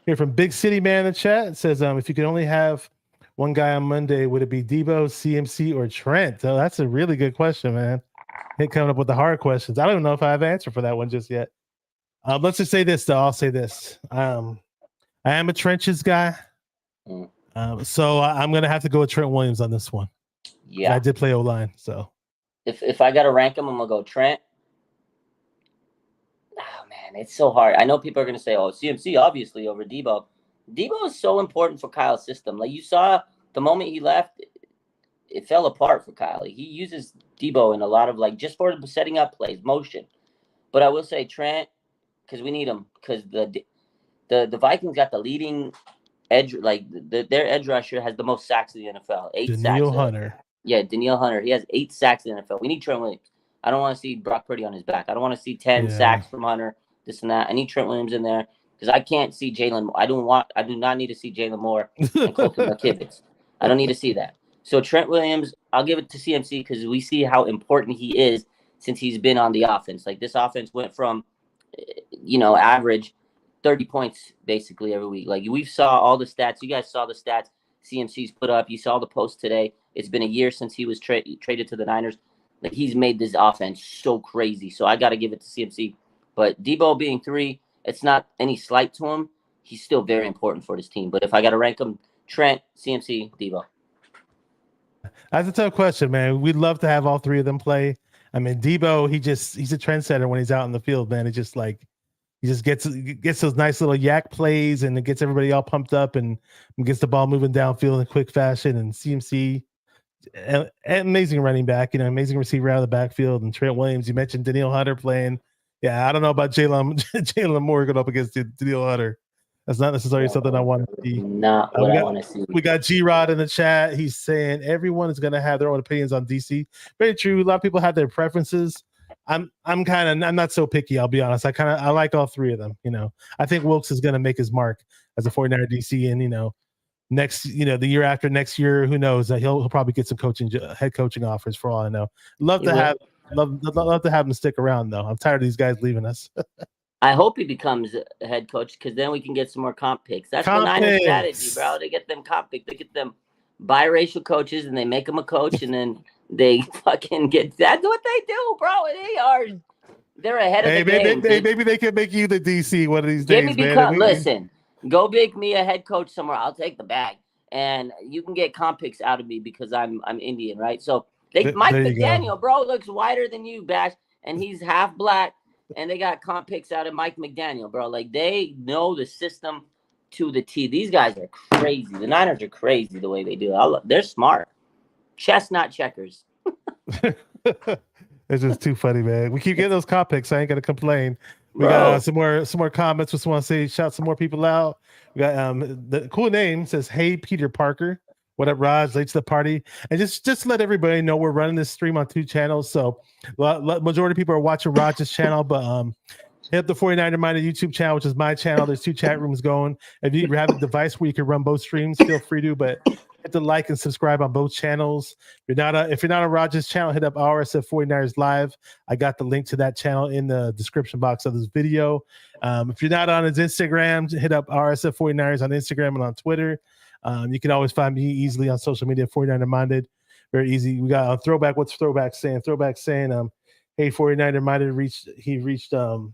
hear from Big City Man in the chat. It says, if you could only have one guy on Monday, would it be Debo, CMC, or Trent? Oh, that's a really good question, man. Hey, coming up with the hard questions. I don't know if I have an answer for that one just yet. Let's just say this, though. I'll say this. I am a trenches guy. So I'm gonna have to go with Trent Williams on this one. Yeah, I did play O-line, so if I gotta rank him, I'm gonna go Trent. Oh man, it's so hard. I know people are gonna say, "Oh, CMC obviously over Debo." Debo is so important for Kyle's system. Like you saw the moment he left, it fell apart for Kyle. He uses Debo in a lot of like just for setting up plays, motion. But I will say Trent because we need him because the Vikings got the leading edge, like their edge rusher has the most sacks in the NFL. 8 sacks. Danielle Hunter. Yeah, Danielle Hunter. He has 8 sacks in the NFL. We need Trent Williams. I don't want to see Brock Purdy on his back. I don't want to see 10 sacks from Hunter, this and that. I need Trent Williams in there because I can't see Jalen. I do not need to see Jalen Moore and Colton McKivitz. I don't need to see that. So Trent Williams, I'll give it to CMC because we see how important he is since he's been on the offense. Like this offense went from, average 30 points basically every week. Like we saw all the stats. You guys saw the stats CMC's put up. You saw the post today. It's been a year since he was traded to the Niners. Like he's made this offense so crazy. So I got to give it to CMC. But Debo being 3, it's not any slight to him. He's still very important for this team. But if I got to rank him, Trent, CMC, Debo. That's a tough question, man. We'd love to have all 3 of them play. I mean, Debo, he's a trendsetter when he's out in the field, man. It just like he just gets those nice little yak plays and it gets everybody all pumped up and gets the ball moving downfield in quick fashion. And CMC, amazing running back, amazing receiver out of the backfield. And Trent Williams, you mentioned Danielle Hunter playing. Yeah, I don't know about Jalen Moore going up against Danielle Hunter. That's not necessarily something I want to see. Not what I want to see. We got G-Rod in the chat. He's saying everyone is going to have their own opinions on DC. Very true. A lot of people have their preferences. I'm not so picky. I'll be honest. I like all 3 of them. I think Wilkes is going to make his mark as a 49er DC, and next, the year after next year, who knows? He'll probably get some head coaching offers for all I know. Love to have him stick around though. I'm tired of these guys leaving us. I hope he becomes a head coach because then we can get some more comp picks. That's the Niners strategy, bro. They get them comp picks. They get them biracial coaches and they make them a coach and then they fucking get. That's what they do, bro. They're ahead of the game. Maybe they can make you the DC one of these days, man. Listen, go make me a head coach somewhere. I'll take the bag, and you can get comp picks out of me because I'm Indian, right? So Mike McDaniel, bro, looks whiter than you, Bash, and he's half black. And they got comp picks out of Mike McDaniel, bro. Like, they know the system to the T. These guys are crazy. The Niners are crazy the way they do it. They're smart. Chess, not checkers. It's just too funny, man. We keep getting those comp picks. I ain't gonna complain. We got some more comments. Just want to say, shout some more people out. We got the cool name says, "Hey Peter Parker." What up, Raj? Late to the party. And just let everybody know we're running this stream on 2 channels. So majority of people are watching Raj's channel, but hit up the 49er Minded YouTube channel, which is my channel. There's 2 chat rooms going. If you have a device where you can run both streams, feel free to, but hit the like and subscribe on both channels. If you're not on Raj's channel, hit up RSF 49ers Live. I got the link to that channel in the description box of this video. If you're not on his Instagram, hit up RSF 49ers on Instagram and on Twitter. You can always find me easily on social media, 49er Minded. Very easy. We got Throwback. What's Throwback saying? Throwback saying, hey, 49er Minded reached 3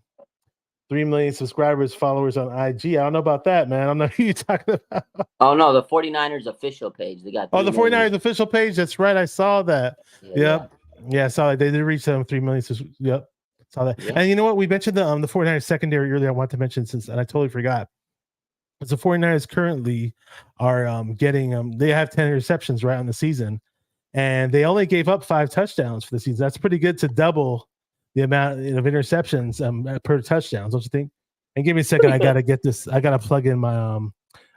million subscribers, followers on IG. I don't know about that, man. I don't know who you're talking about. Oh, no, the 49ers official page. They got. Oh, the 49ers official page. That's right. I saw that. Yeah, I saw that. They did reach 3 million. Yep. Saw that. Yep. And you know what? We mentioned the 49ers secondary earlier. I want to mention and I totally forgot. Because the 49ers currently are getting they have 10 interceptions right on the season, and they only gave up 5 touchdowns for the season. That's pretty good to double the amount of interceptions per touchdown, don't you think? And give me a second. I gotta get this. I gotta plug in my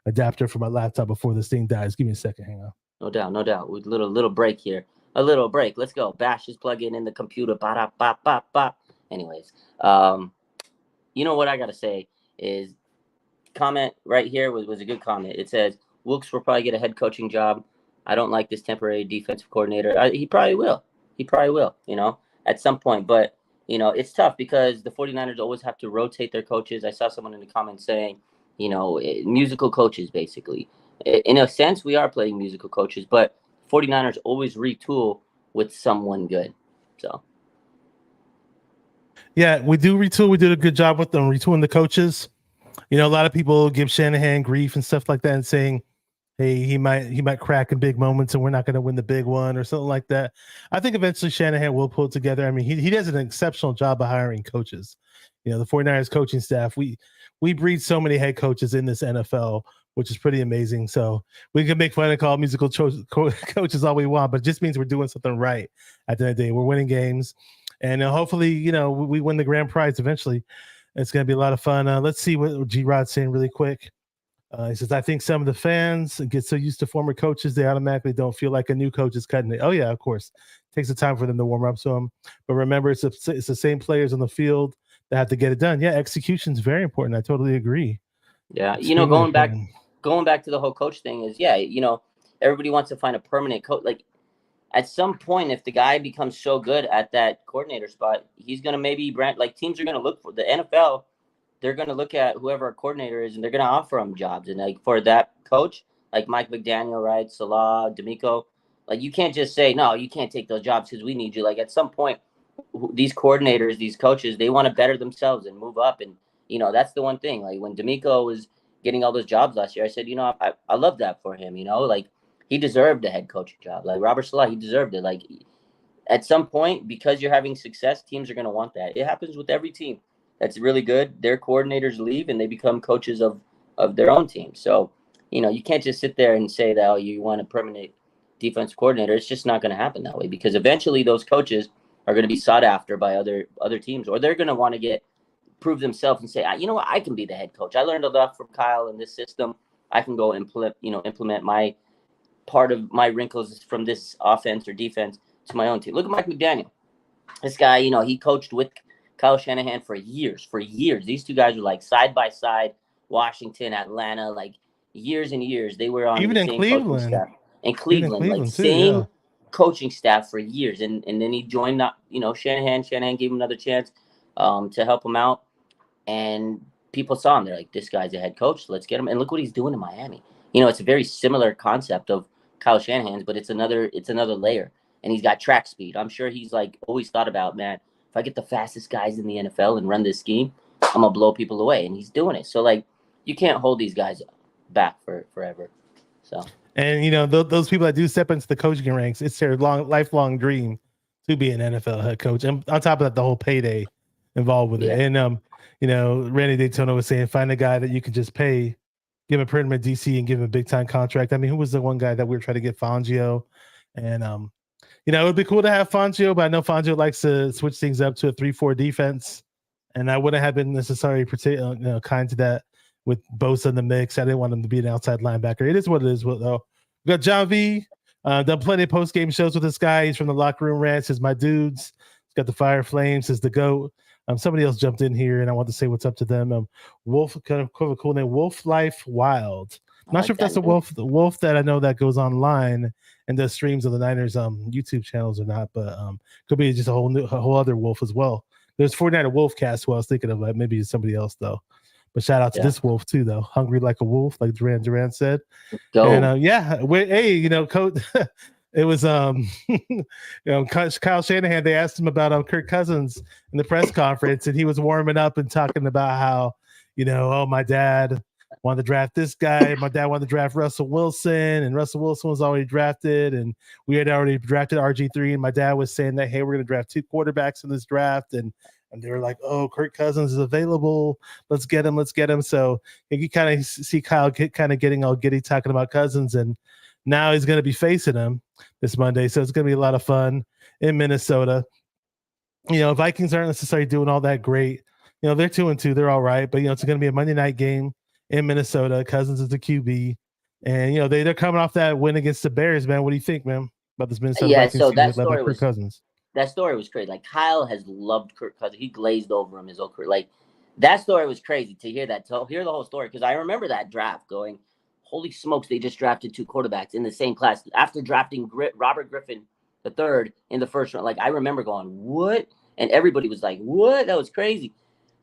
adapter for my laptop before this thing dies. Give me a second. Hang on. No doubt. With little break here. A little break. Let's go. Bash is plugging in the computer. Anyways, you know what I gotta say? is comment right here was a good comment. It says Wilkes will probably get a head coaching job. I don't like this temporary defensive coordinator. He probably will. He probably will, at some point. But, it's tough because the 49ers always have to rotate their coaches. I saw someone in the comments saying, musical coaches, basically. In a sense, we are playing musical coaches, but 49ers always retool with someone good. So. Yeah, we do retool. We did a good job with them retooling the coaches. A lot of people give Shanahan grief and stuff like that and saying, hey, he might crack in big moments and we're not going to win the big one or something like that. I think eventually Shanahan will pull it together. I mean, he does an exceptional job of hiring coaches. The 49ers coaching staff, we breed so many head coaches in this NFL, which is pretty amazing. So we can make fun and call musical coaches all we want, but it just means we're doing something right at the end of the day. We're winning games. And hopefully, we win the grand prize eventually. It's going to be a lot of fun. Let's see what G-Rod's saying really quick. He says, I think some of the fans get so used to former coaches, they automatically don't feel like a new coach is cutting it. Oh, yeah, of course. It takes the time for them to warm up to them. But remember, it's the same players on the field that have to get it done. Yeah, execution is very important. I totally agree. Yeah, going back to the whole coach thing is, everybody wants to find a permanent coach. Like, at some point, if the guy becomes so good at that coordinator spot, he's going to maybe teams are going to look for the NFL. They're going to look at whoever a coordinator is and they're going to offer him jobs. And like for that coach, like Mike McDaniel, right? Salah, D'Amico, like you can't just say, no, you can't take those jobs because we need you. Like at some point, these coordinators, these coaches, they want to better themselves and move up. And, that's the one thing. Like when D'Amico was getting all those jobs last year, I said, I love that for him, like he deserved a head coaching job. Like Robert Salah, he deserved it. Like at some point, because you're having success, teams are going to want that. It happens with every team that's really good. Their coordinators leave and they become coaches of their own team. So, you can't just sit there and say that, you want a permanent defense coordinator. It's just not going to happen that way because eventually those coaches are going to be sought after by other teams, or they're going to want to prove themselves and say, what, I can be the head coach. I learned a lot from Kyle in this system. I can go implement my part of my wrinkles from this offense or defense to my own team. Look at Mike McDaniel. This guy, he coached with Kyle Shanahan for years. These two guys were like side by side, Washington, Atlanta, like years and years. They were on even the in same Cleveland. coaching staff. In Cleveland, like too, same coaching staff for years. And then he joined Shanahan. Shanahan gave him another chance to help him out. And people saw him. They're like, this guy's a head coach. Let's get him. And look what he's doing in Miami. It's a very similar concept of Kyle Shanahan's, but it's another layer. And he's got track speed. I'm sure he's like always thought about, man, if I get the fastest guys in the NFL and run this scheme, I'm gonna blow people away. And he's doing it. So like, you can't hold these guys back forever. So. And those people that do step into the coaching ranks, it's their lifelong dream to be an NFL head coach. And on top of that, the whole payday involved with it. And Randy Daytona was saying, find a guy that you can just pay, give him a permanent DC and give him a big time contract. I mean, who was the one guy that we were trying to get? Fangio. And it would be cool to have Fangio, but I know Fangio likes to switch things up to a 3-4 defense. And I wouldn't have been necessarily kind to that with Bosa in the mix. I didn't want him to be an outside linebacker. It is what it is, though. We got John V. Done plenty of post-game shows with this guy. He's from the Locker Room Rant. Says, my dudes. He's got the Fire Flames. Says, the GOAT. Somebody else jumped in here, and I want to say what's up to them. Wolf, kind of a cool name, Wolf Life Wild. I'm not sure if that's the wolf that I know that goes online and does streams of the Niners YouTube channels or not, but could be just a whole other wolf as well. There's 49er Wolfcast who I was thinking of, maybe somebody else though. But shout out to this wolf too, though. Hungry like a wolf, like Duran said. Go. And Coach. It was Kyle Shanahan. They asked him about Kirk Cousins in the press conference, and he was warming up and talking about how, my dad wanted to draft this guy. My dad wanted to draft Russell Wilson, and Russell Wilson was already drafted, and we had already drafted RG3. And my dad was saying that, hey, we're going to draft 2 quarterbacks in this draft, and they were like, oh, Kirk Cousins is available. Let's get him. So you kind of see Kyle getting all giddy talking about Cousins, and now he's going to be facing him this Monday. So it's going to be a lot of fun in Minnesota. Vikings aren't necessarily doing all that great. They're 2-2. They're all right. But, it's going to be a Monday night game in Minnesota. Cousins is the QB. And, they're coming off that win against the Bears, man. What do you think, man, about this Minnesota Vikings so team that led by story Kirk was Cousins? That story was crazy. Like, Kyle has loved Kirk Cousins. He glazed over him his whole career. Like, That story was crazy to hear that. To hear the whole story, because I remember that draft going, holy smokes, they just drafted 2 quarterbacks in the same class after drafting Robert Griffin the third in the first round. Like, I remember going, what? And everybody was like, what? That was crazy.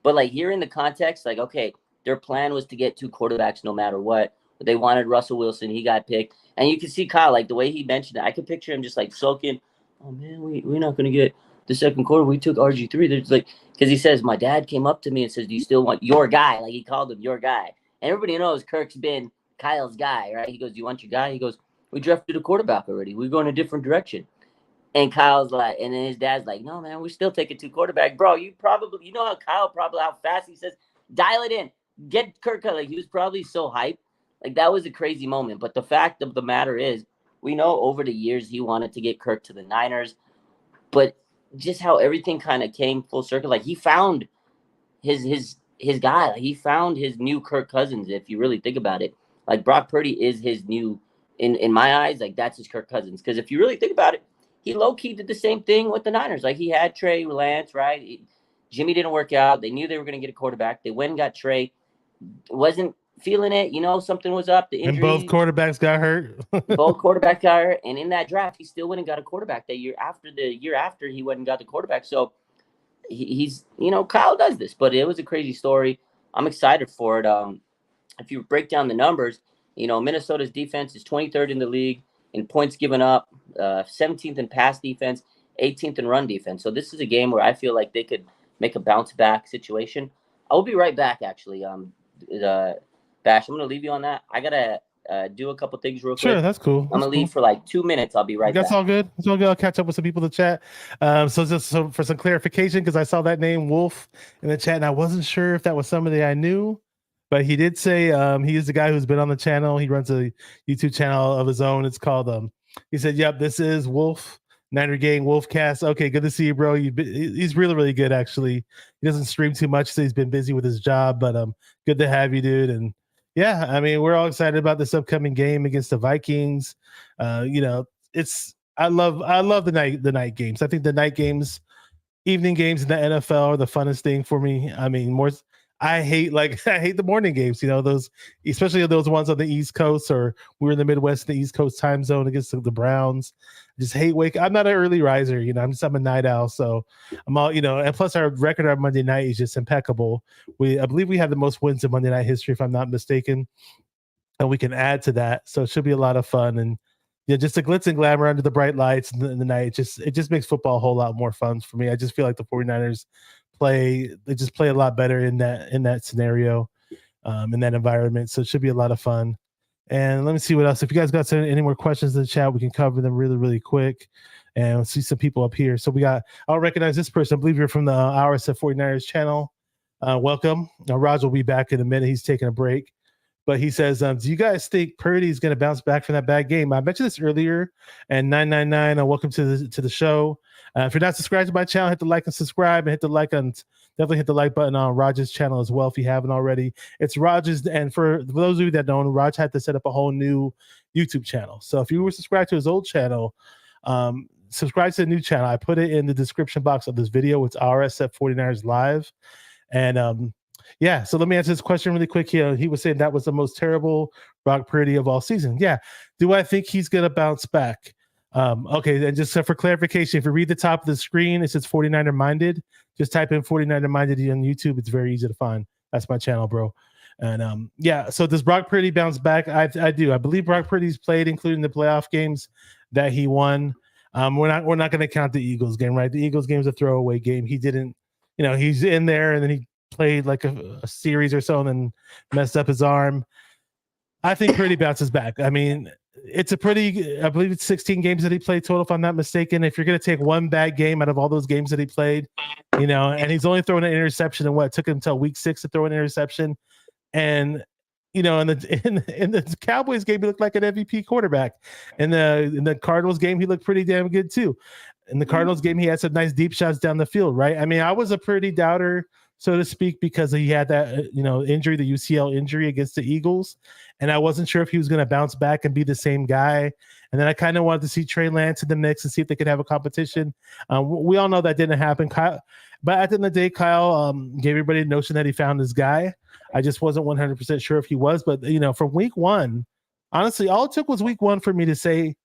But like hearing the context, like, okay, their plan was to get 2 quarterbacks no matter what. But they wanted Russell Wilson. He got picked. And you can see Kyle, like the way he mentioned it, I could picture him just like sulking. Oh man, we're not gonna get the second quarter. We took RG3. There's like, because he says, my dad came up to me and says, do you still want your guy? Like, he called him your guy. And everybody knows Kirk's been Kyle's guy, right? He goes, do you want your guy? He goes, we drafted a quarterback already. We're going a different direction. And Kyle's like, and then his dad's like, no, man, we're still taking 2 quarterbacks. Bro, you know how Kyle probably, how fast he says, dial it in. Get Kirk. Like, he was probably so hyped. Like, that was a crazy moment. But the fact of the matter is, we know over the years he wanted to get Kirk to the Niners. But just how everything kind of came full circle. Like, he found his guy. Like, he found his new Kirk Cousins, if you really think about it. Like, Brock Purdy is his new, in my eyes, like, that's his Kirk Cousins. Because if you really think about it, he low-key did the same thing with the Niners. Like, he had Trey Lance, right? Jimmy didn't work out. They knew they were going to get a quarterback. They went and got Trey. Wasn't feeling it. You know, something was up. The injury. And both quarterbacks got hurt. Both quarterbacks got hurt. And in that draft, he still went and got a quarterback that year after. The year after, he went and got the quarterback. So he's, you know, Kyle does this. But it was a crazy story. I'm excited for it. If you break down the numbers, you know, Minnesota's defense is 23rd in the league in points given up, 17th in pass defense, 18th in run defense. So this is a game where I feel like they could make a bounce back situation. I will be right back, actually. Bash, I'm going to leave you on that. I got to do a couple things real quick. Sure, that's cool. I'm going to leave for like 2 minutes. I'll be right back. That's all good. It's all good. I'll catch up with some people in the chat. So for some clarification, because I saw that name Wolf in the chat, and I wasn't sure if that was somebody I knew. But he did say he is the guy who's been on the channel. He runs a YouTube channel of his own. It's called he said, yep, this is Wolf, Niner Gang Wolfcast. Okay, good to see you, bro. He's really, really good, actually. He doesn't stream too much, so he's been busy with his job, but good to have you, dude. And yeah, I mean, we're all excited about this upcoming game against the Vikings. You know, I love the night games. I think the night games, evening games in the NFL are the funnest thing for me. I mean, I hate the morning games, you know, those, especially those ones on the East Coast, or we're in the Midwest, the East Coast time zone against the Browns. I just hate I'm not an early riser, you know, I'm a night owl. So I'm all, you know, and plus our record on Monday night is just impeccable. I believe we have the most wins in Monday night history, if I'm not mistaken. And we can add to that. So it should be a lot of fun. And yeah, just the glitz and glamour under the bright lights in the night. It just makes football a whole lot more fun for me. I just feel like the 49ers play a lot better in that scenario, in that environment. So it should be a lot of fun. And let me see what else. If you guys got any more questions in the chat, we can cover them really, really quick. And we'll see some people up here. So I'll recognize this person. I believe you're from the RSF 49ers channel. Welcome. Now, Raj will be back in a minute. He's taking a break. But he says, do you guys think Purdy's going to bounce back from that bad game? I mentioned this earlier. And 999, welcome to the show. If you're not subscribed to my channel, hit the like and subscribe, and definitely hit the like button on Raj's channel as well if you haven't already. It's Raj's, and for those of you that don't, Raj had to set up a whole new YouTube channel. So if you were subscribed to his old channel, subscribe to the new channel. I put it in the description box of this video. It's RSF 49ers Live. And yeah, so let me answer this question really quick here. He was saying that was the most terrible Brock Purdy of all season. Yeah. Do I think he's going to bounce back? Okay, and just for clarification, if you read the top of the screen, it says 49er Minded. Just type in 49er Minded on YouTube. It's very easy to find. That's my channel, bro. And yeah, so does Brock Purdy bounce back? I do. I believe Brock Purdy's played, including the playoff games that he won. We're not going to count the Eagles game, right? The Eagles game is a throwaway game. He didn't, you know, he's in there and then he played like a series or so and then messed up his arm. I think Purdy bounces back. I mean, I believe it's 16 games that he played total, if I'm not mistaken. If you're going to take one bad game out of all those games that he played, you know, and he's only thrown an interception, and it took him until week 6 to throw an interception. And, you know, in the Cowboys game, he looked like an MVP quarterback. In the Cardinals game, he looked pretty damn good too. In the Cardinals game, he had some nice deep shots down the field, right? I mean, I was a pretty doubter so to speak, because he had that injury, the UCL injury against the Eagles, and I wasn't sure if he was going to bounce back and be the same guy. And then I kind of wanted to see Trey Lance in the mix and see if they could have a competition. We all know that didn't happen. Kyle, but at the end of the day, Kyle gave everybody a notion that he found his guy. I just wasn't 100% sure if he was, but from week one, honestly, all it took was week one for me to say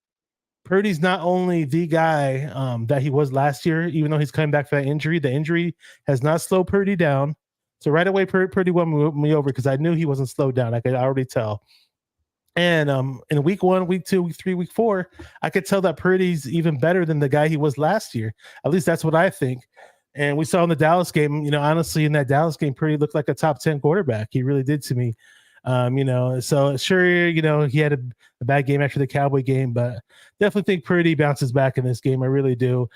Purdy's not only the guy that he was last year, even though he's coming back for that injury. The injury has not slowed Purdy down. So right away, Purdy won me over because I knew he wasn't slowed down. I could already tell. And in week 1, week 2, week 3, week 4, I could tell that Purdy's even better than the guy he was last year. At least that's what I think. And we saw in the Dallas game, honestly, in that Dallas game, Purdy looked like a top 10 quarterback. He really did to me. So sure, he had a bad game after the Cowboy game, but definitely think Purdy bounces back in this game. I really do.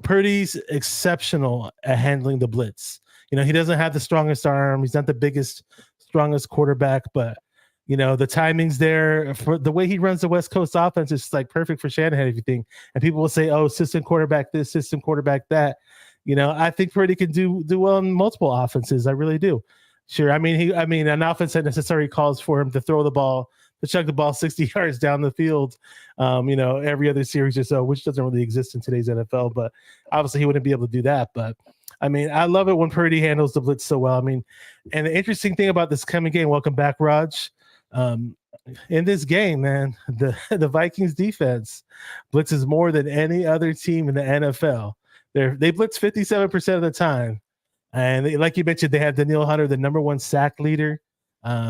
Purdy's exceptional at handling the blitz. He doesn't have the strongest arm. He's not the biggest, strongest quarterback, but the timing's there. For the way he runs the West Coast offense is like perfect for Shanahan, everything. And people will say, oh, system quarterback this, system quarterback that. I think Purdy can do well in multiple offenses. I really do. Sure. I mean, an offense that necessarily calls for him to throw the ball, to chuck the ball 60 yards down the field, every other series or so, which doesn't really exist in today's NFL. But obviously he wouldn't be able to do that. But I love it when Purdy handles the blitz so well. And the interesting thing about this coming game, welcome back, Raj. In this game, man, the Vikings defense blitzes more than any other team in the NFL. They blitz 57% of the time. And like you mentioned, they have Danielle Hunter, the number 1 sack leader.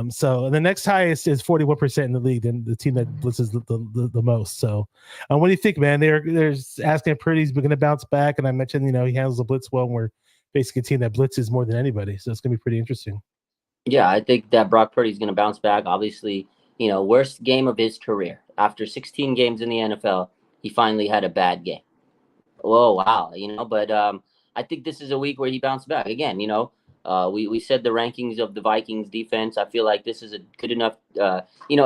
So the next highest is 41% in the league, and the team that blitzes the most. So what do you think, man? They're asking if Purdy's going to bounce back. And I mentioned, he handles the blitz well, and we're basically a team that blitzes more than anybody. So it's going to be pretty interesting. Yeah, I think that Brock Purdy's going to bounce back. Obviously, worst game of his career. After 16 games in the NFL, he finally had a bad game. Oh, wow. But I think this is a week where he bounced back. Again, we said the rankings of the Vikings defense. I feel like this is a good enough, a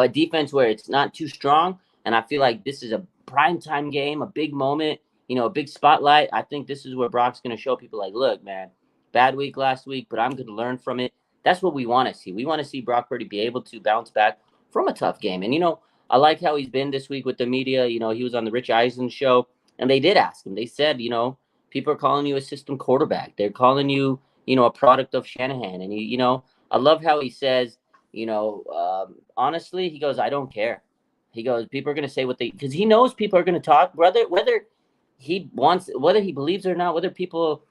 defense where it's not too strong. And I feel like this is a primetime game, a big moment, a big spotlight. I think this is where Brock's going to show people like, look, man, bad week last week, but I'm going to learn from it. That's what we want to see. We want to see Brock Purdy be able to bounce back from a tough game. And, I like how he's been this week with the media. He was on the Rich Eisen show, and they did ask him. They said, people are calling you a system quarterback. They're calling you, a product of Shanahan. And, I love how he says, honestly, he goes, I don't care. He goes, people are going to say what because he knows people are going to talk, whether he believes it or not, whether people,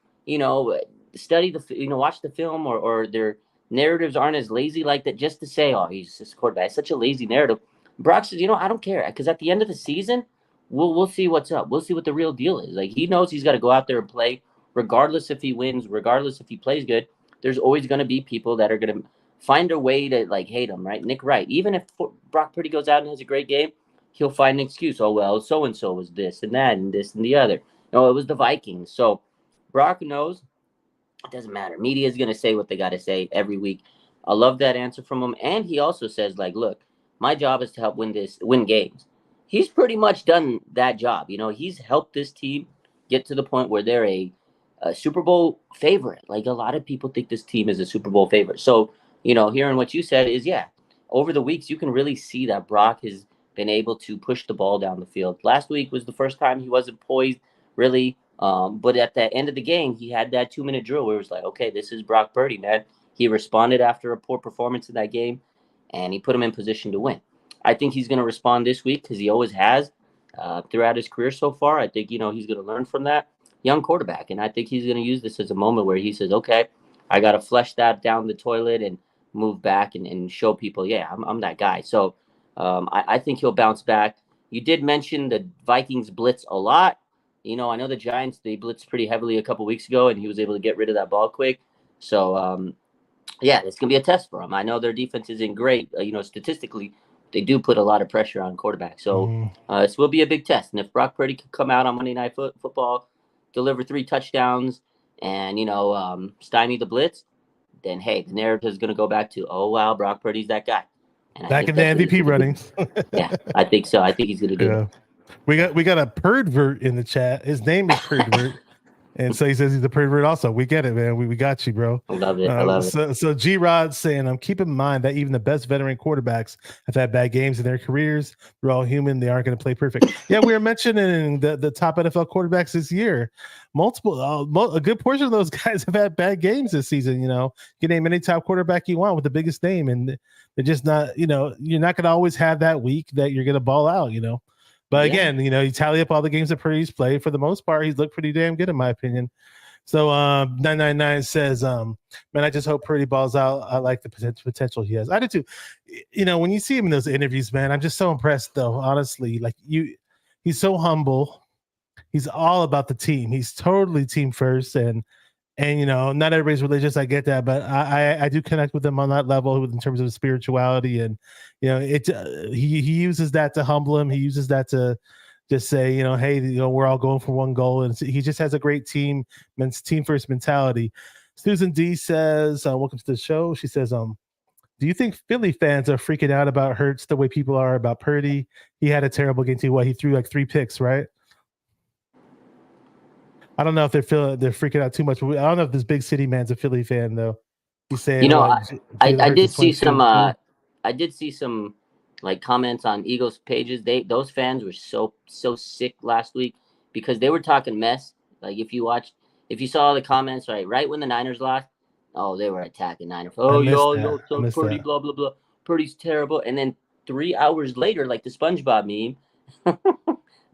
study watch the film or their narratives aren't as lazy like that, just to say, oh, he's just a quarterback. It's such a lazy narrative. Brock says, I don't care, because at the end of the season, we'll see what's up. We'll see what the real deal is. Like, he knows he's got to go out there and play, regardless if he wins, regardless if he plays good. There's always going to be people that are going to find a way to hate him, right? Nick Wright. Even if Brock Purdy goes out and has a great game, he'll find an excuse. Oh, well, so and so was this and that and this and the other. No, it was the Vikings. So Brock knows it doesn't matter. Media is going to say what they got to say every week. I love that answer from him. And he also says, look, my job is to help win games. He's pretty much done that job. He's helped this team get to the point where they're a Super Bowl favorite. Like, a lot of people think this team is a Super Bowl favorite. So, hearing what you said is, yeah, over the weeks, you can really see that Brock has been able to push the ball down the field. Last week was the first time he wasn't poised, really. But at the end of the game, he had that 2-minute drill where it was like, okay, this is Brock Purdy, man. He responded after a poor performance in that game, and he put him in position to win. I think he's going to respond this week, because he always has throughout his career so far. I think, he's going to learn from that young quarterback. And I think he's going to use this as a moment where he says, okay, I got to flush that down the toilet and move back and show people, yeah, I'm that guy. So I think he'll bounce back. You did mention the Vikings blitz a lot. I know the Giants, they blitzed pretty heavily a couple weeks ago, and he was able to get rid of that ball quick. So, yeah, it's going to be a test for him. I know their defense isn't great. Statistically, they do put a lot of pressure on quarterbacks. So this will be a big test. And if Brock Purdy can come out on Monday Night Football, deliver 3 touchdowns, and, stymie the blitz, then, hey, the narrative is going to go back to, oh, wow, Brock Purdy's that guy. And back in the MVP runnings. Yeah, I think so. I think he's going to do it. We got a Perdvert in the chat. His name is Perdvert. And so he says he's a pervert also. We get it, man. We got you, bro. I love it. I love it. So G-Rod's saying, keep in mind that even the best veteran quarterbacks have had bad games in their careers. They're all human. They aren't going to play perfect. Yeah, we were mentioning the top NFL quarterbacks this year. A good portion of those guys have had bad games this season. You know, you can name any top quarterback you want with the biggest name, and they're just not, you know, you're not going to always have that week that you're going to ball out, you know. But again, you know, you tally up all the games that Purdy's played. For the most part, he's looked pretty damn good in my opinion. So 999 says, man, I just hope Purdy balls out. I like the potential he has. I do too. You know, when you see him in those interviews, man, I'm just so impressed though, honestly. Like he's so humble. He's all about the team. He's totally team first. And you know, not everybody's religious. I get that, but I do connect with him on that level in terms of spirituality, and you know, he uses that to humble him. He uses that to just say, you know, hey, you know, we're all going for one goal, and he just has a great team first mentality. Susan D says, "Welcome to the show." She says, "Do you think Philly fans are freaking out about Hurts the way people are about Purdy? He had a terrible game too. He threw like 3 picks, right?" I don't know if they're freaking out too much. But I don't know if this big city man's a Philly fan though. He's saying, you know, I did see some. I did see some like comments on Eagles pages. Those fans were so sick last week because they were talking mess. Like if you saw the comments right when the Niners lost, oh, they were attacking Niners. Oh, yo, so Purdy, blah blah blah. Purdy's terrible. And then 3 hours later, like the SpongeBob meme.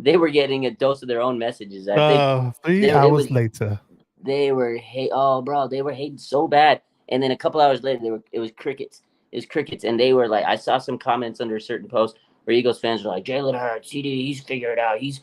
They were getting a dose of their own messages. I think 3 hours later, they were they were hating so bad. And then a couple hours later, it was crickets. It was crickets, and they were like, I saw some comments under a certain post where Eagles fans were like, Jalen Hurts, he's figured it out. He's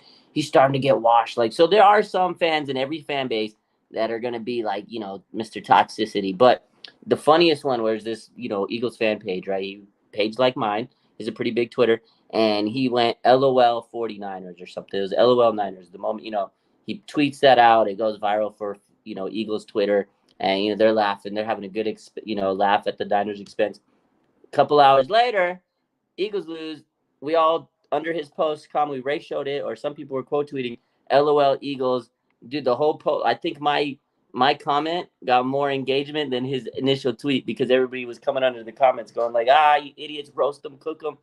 starting to get washed. Like, so there are some fans in every fan base that are gonna be like, you know, Mr. Toxicity. But the funniest one was this, you know, Eagles fan page, right? Page like mine is a pretty big Twitter. And he went LOL 49ers or something. It was LOL Niners. The moment, you know, he tweets that out, it goes viral for, you know, Eagles Twitter. And, you know, they're laughing. They're having a good, laugh at the Niners' expense. A couple hours later, Eagles lose. We all, under his post, we ratioed it, or some people were quote tweeting, LOL Eagles. Dude, the whole post, I think my comment got more engagement than his initial tweet because everybody was coming under the comments going like, you idiots, roast them, cook them.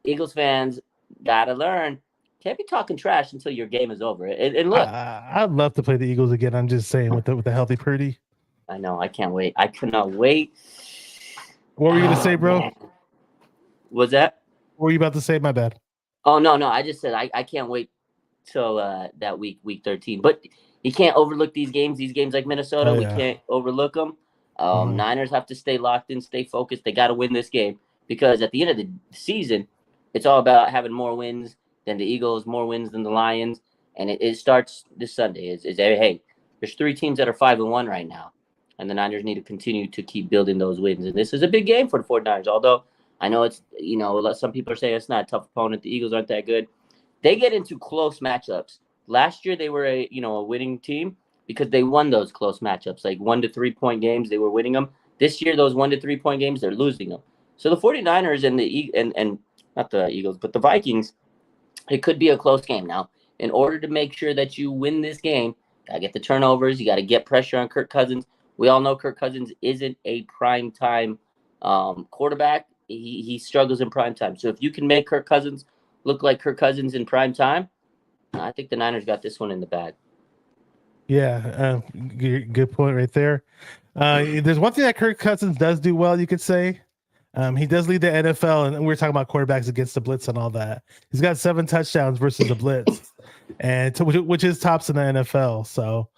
Eagles fans gotta learn. Can't be talking trash until your game is over. And look, I'd love to play the Eagles again. I'm just saying with the healthy Purdy. I know. I can't wait. I could not wait. What were you gonna say, bro? Man. Was that? What were you about to say? My bad. Oh no. I just said I can't wait till that week 13. But you can't overlook these games. These games like Minnesota, we can't overlook them. Niners have to stay locked in, stay focused. They got to win this game because at the end of the season, it's all about having more wins than the Eagles, more wins than the Lions. And it starts this Sunday. Hey, there's 3 teams that are 5-1 right now. And the Niners need to continue to keep building those wins. And this is a big game for the 49ers. Although I know it's, you know, some people are saying it's not a tough opponent. The Eagles aren't that good. They get into close matchups. Last year, they were a winning team because they won those close matchups, like 1 to 3 point games. They were winning them. This year, those 1 to 3 point games, they're losing them. So the 49ers and not the Eagles, but the Vikings, it could be a close game. Now, in order to make sure that you win this game, got to get the turnovers. You got to get pressure on Kirk Cousins. We all know Kirk Cousins isn't a primetime quarterback. He struggles in prime time. So if you can make Kirk Cousins look like Kirk Cousins in prime time, I think the Niners got this one in the bag. Yeah, good point right there. There's one thing that Kirk Cousins does do well, you could say. He does lead the NFL, and we're talking about quarterbacks against the blitz and all that. He's got 7 touchdowns versus the blitz, and which is tops in the NFL. So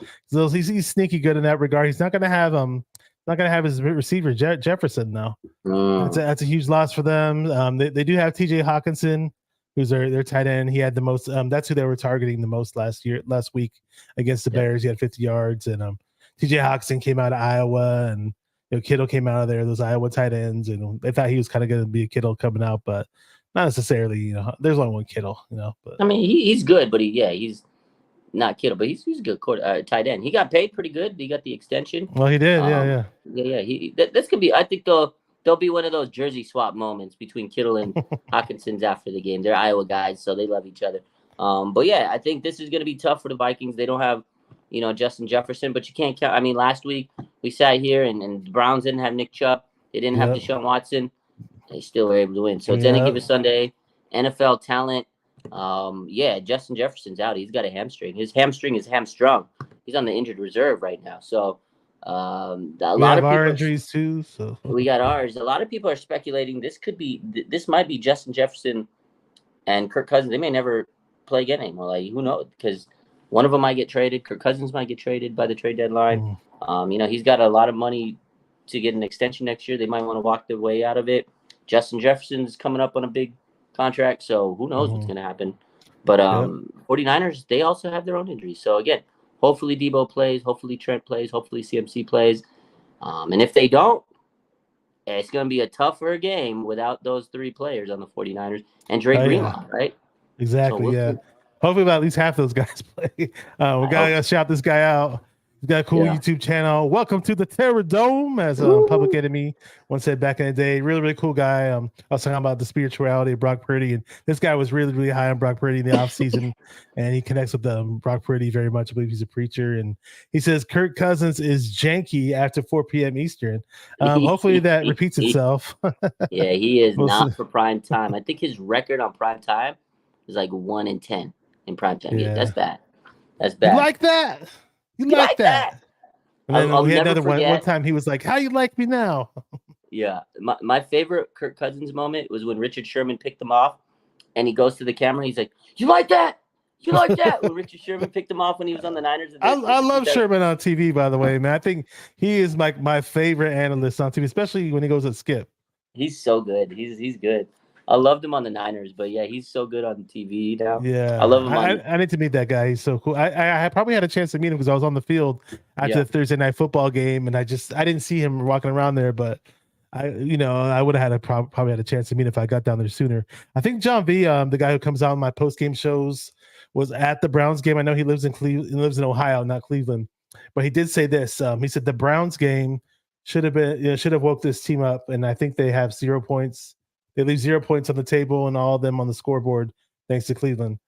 he's sneaky good in that regard. He's not going to have his receiver Jefferson though. That's a huge loss for them. They do have T.J. Hawkinson, who's their tight end. He had the most. That's who they were targeting the most last week against the Bears. He had 50 yards, and T.J. Hawkinson came out of Iowa, and Kittle came out of there. Those Iowa tight ends, and they thought he was kind of going to be a Kittle coming out, but not necessarily. There's only one Kittle. But I mean, he's good, but he's not Kittle, but he's a good tight end. He got paid pretty good. He got the extension. Well, he did. Yeah. This could be. I think they'll be one of those jersey swap moments between Kittle and Hawkinson's after the game. They're Iowa guys, so they love each other. But yeah, I think this is going to be tough for the Vikings. They don't have, Justin Jefferson, but you can't count. I mean, last week we sat here and the Browns didn't have Nick Chubb. They didn't have Yep. Deshaun Watson. They still were able to win. So it's any Yep. given Sunday. NFL talent. Justin Jefferson's out. He's got a hamstring. His hamstring is hamstrung. He's on the injured reserve right now. So We lot have of our people. injuries too. So We got ours. A lot of people are speculating this might be Justin Jefferson and Kirk Cousins. They may never play again anymore. Like, who knows? Because one of them might get traded. Kirk Cousins might get traded by the trade deadline. He's got a lot of money to get an extension next year. They might want to walk their way out of it. Justin Jefferson's coming up on a big contract, so who knows what's going to happen. But 49ers, they also have their own injuries. So, again, hopefully Debo plays, hopefully Trent plays, hopefully CMC plays. And if they don't, it's going to be a tougher game without those three players on the 49ers and Drake Greenlaw, right? Exactly, So yeah. Hopefully about at least half those guys play. We got to shout this guy out. He's got a cool YouTube channel. Welcome to the Terror Dome, as Public Enemy once said back in the day. Really, really cool guy. I was talking about the spirituality of Brock Purdy, and this guy was really, really high on Brock Purdy in the offseason, and he connects with Brock Purdy very much. I believe he's a preacher, and he says Kirk Cousins is janky after 4 p.m. Eastern. Hopefully that repeats itself. Yeah, he is not for prime time. I think his record on prime time is like 1-10 in prime time. Yeah, that's bad. That's bad. You like that? You like that? And then we had another one time he was like, "How you like me now?" Yeah. My favorite Kirk Cousins moment was when Richard Sherman picked him off and he goes to the camera. He's like, "You like that? You like that?" When Richard Sherman picked him off when he was on the Niners. I love Sherman on TV, by the way, man. I think he is my favorite analyst on TV, especially when he goes at Skip. He's so good. He's good. I loved him on the Niners, but yeah, he's so good on TV now. Yeah, I love him. I need to meet that guy. He's so cool. I probably had a chance to meet him because I was on the field after the Thursday night football game, and I didn't see him walking around there, but I would have had probably had a chance to meet him if I got down there sooner. I think John V, the guy who comes out on my post game shows, was at the Browns game. I know he lives in Cleveland. He lives in Ohio, not Cleveland, but he did say this. He said the Browns game should have woke this team up, and I think they have 0 points. They leave 0 points on the table and all of them on the scoreboard, thanks to Cleveland.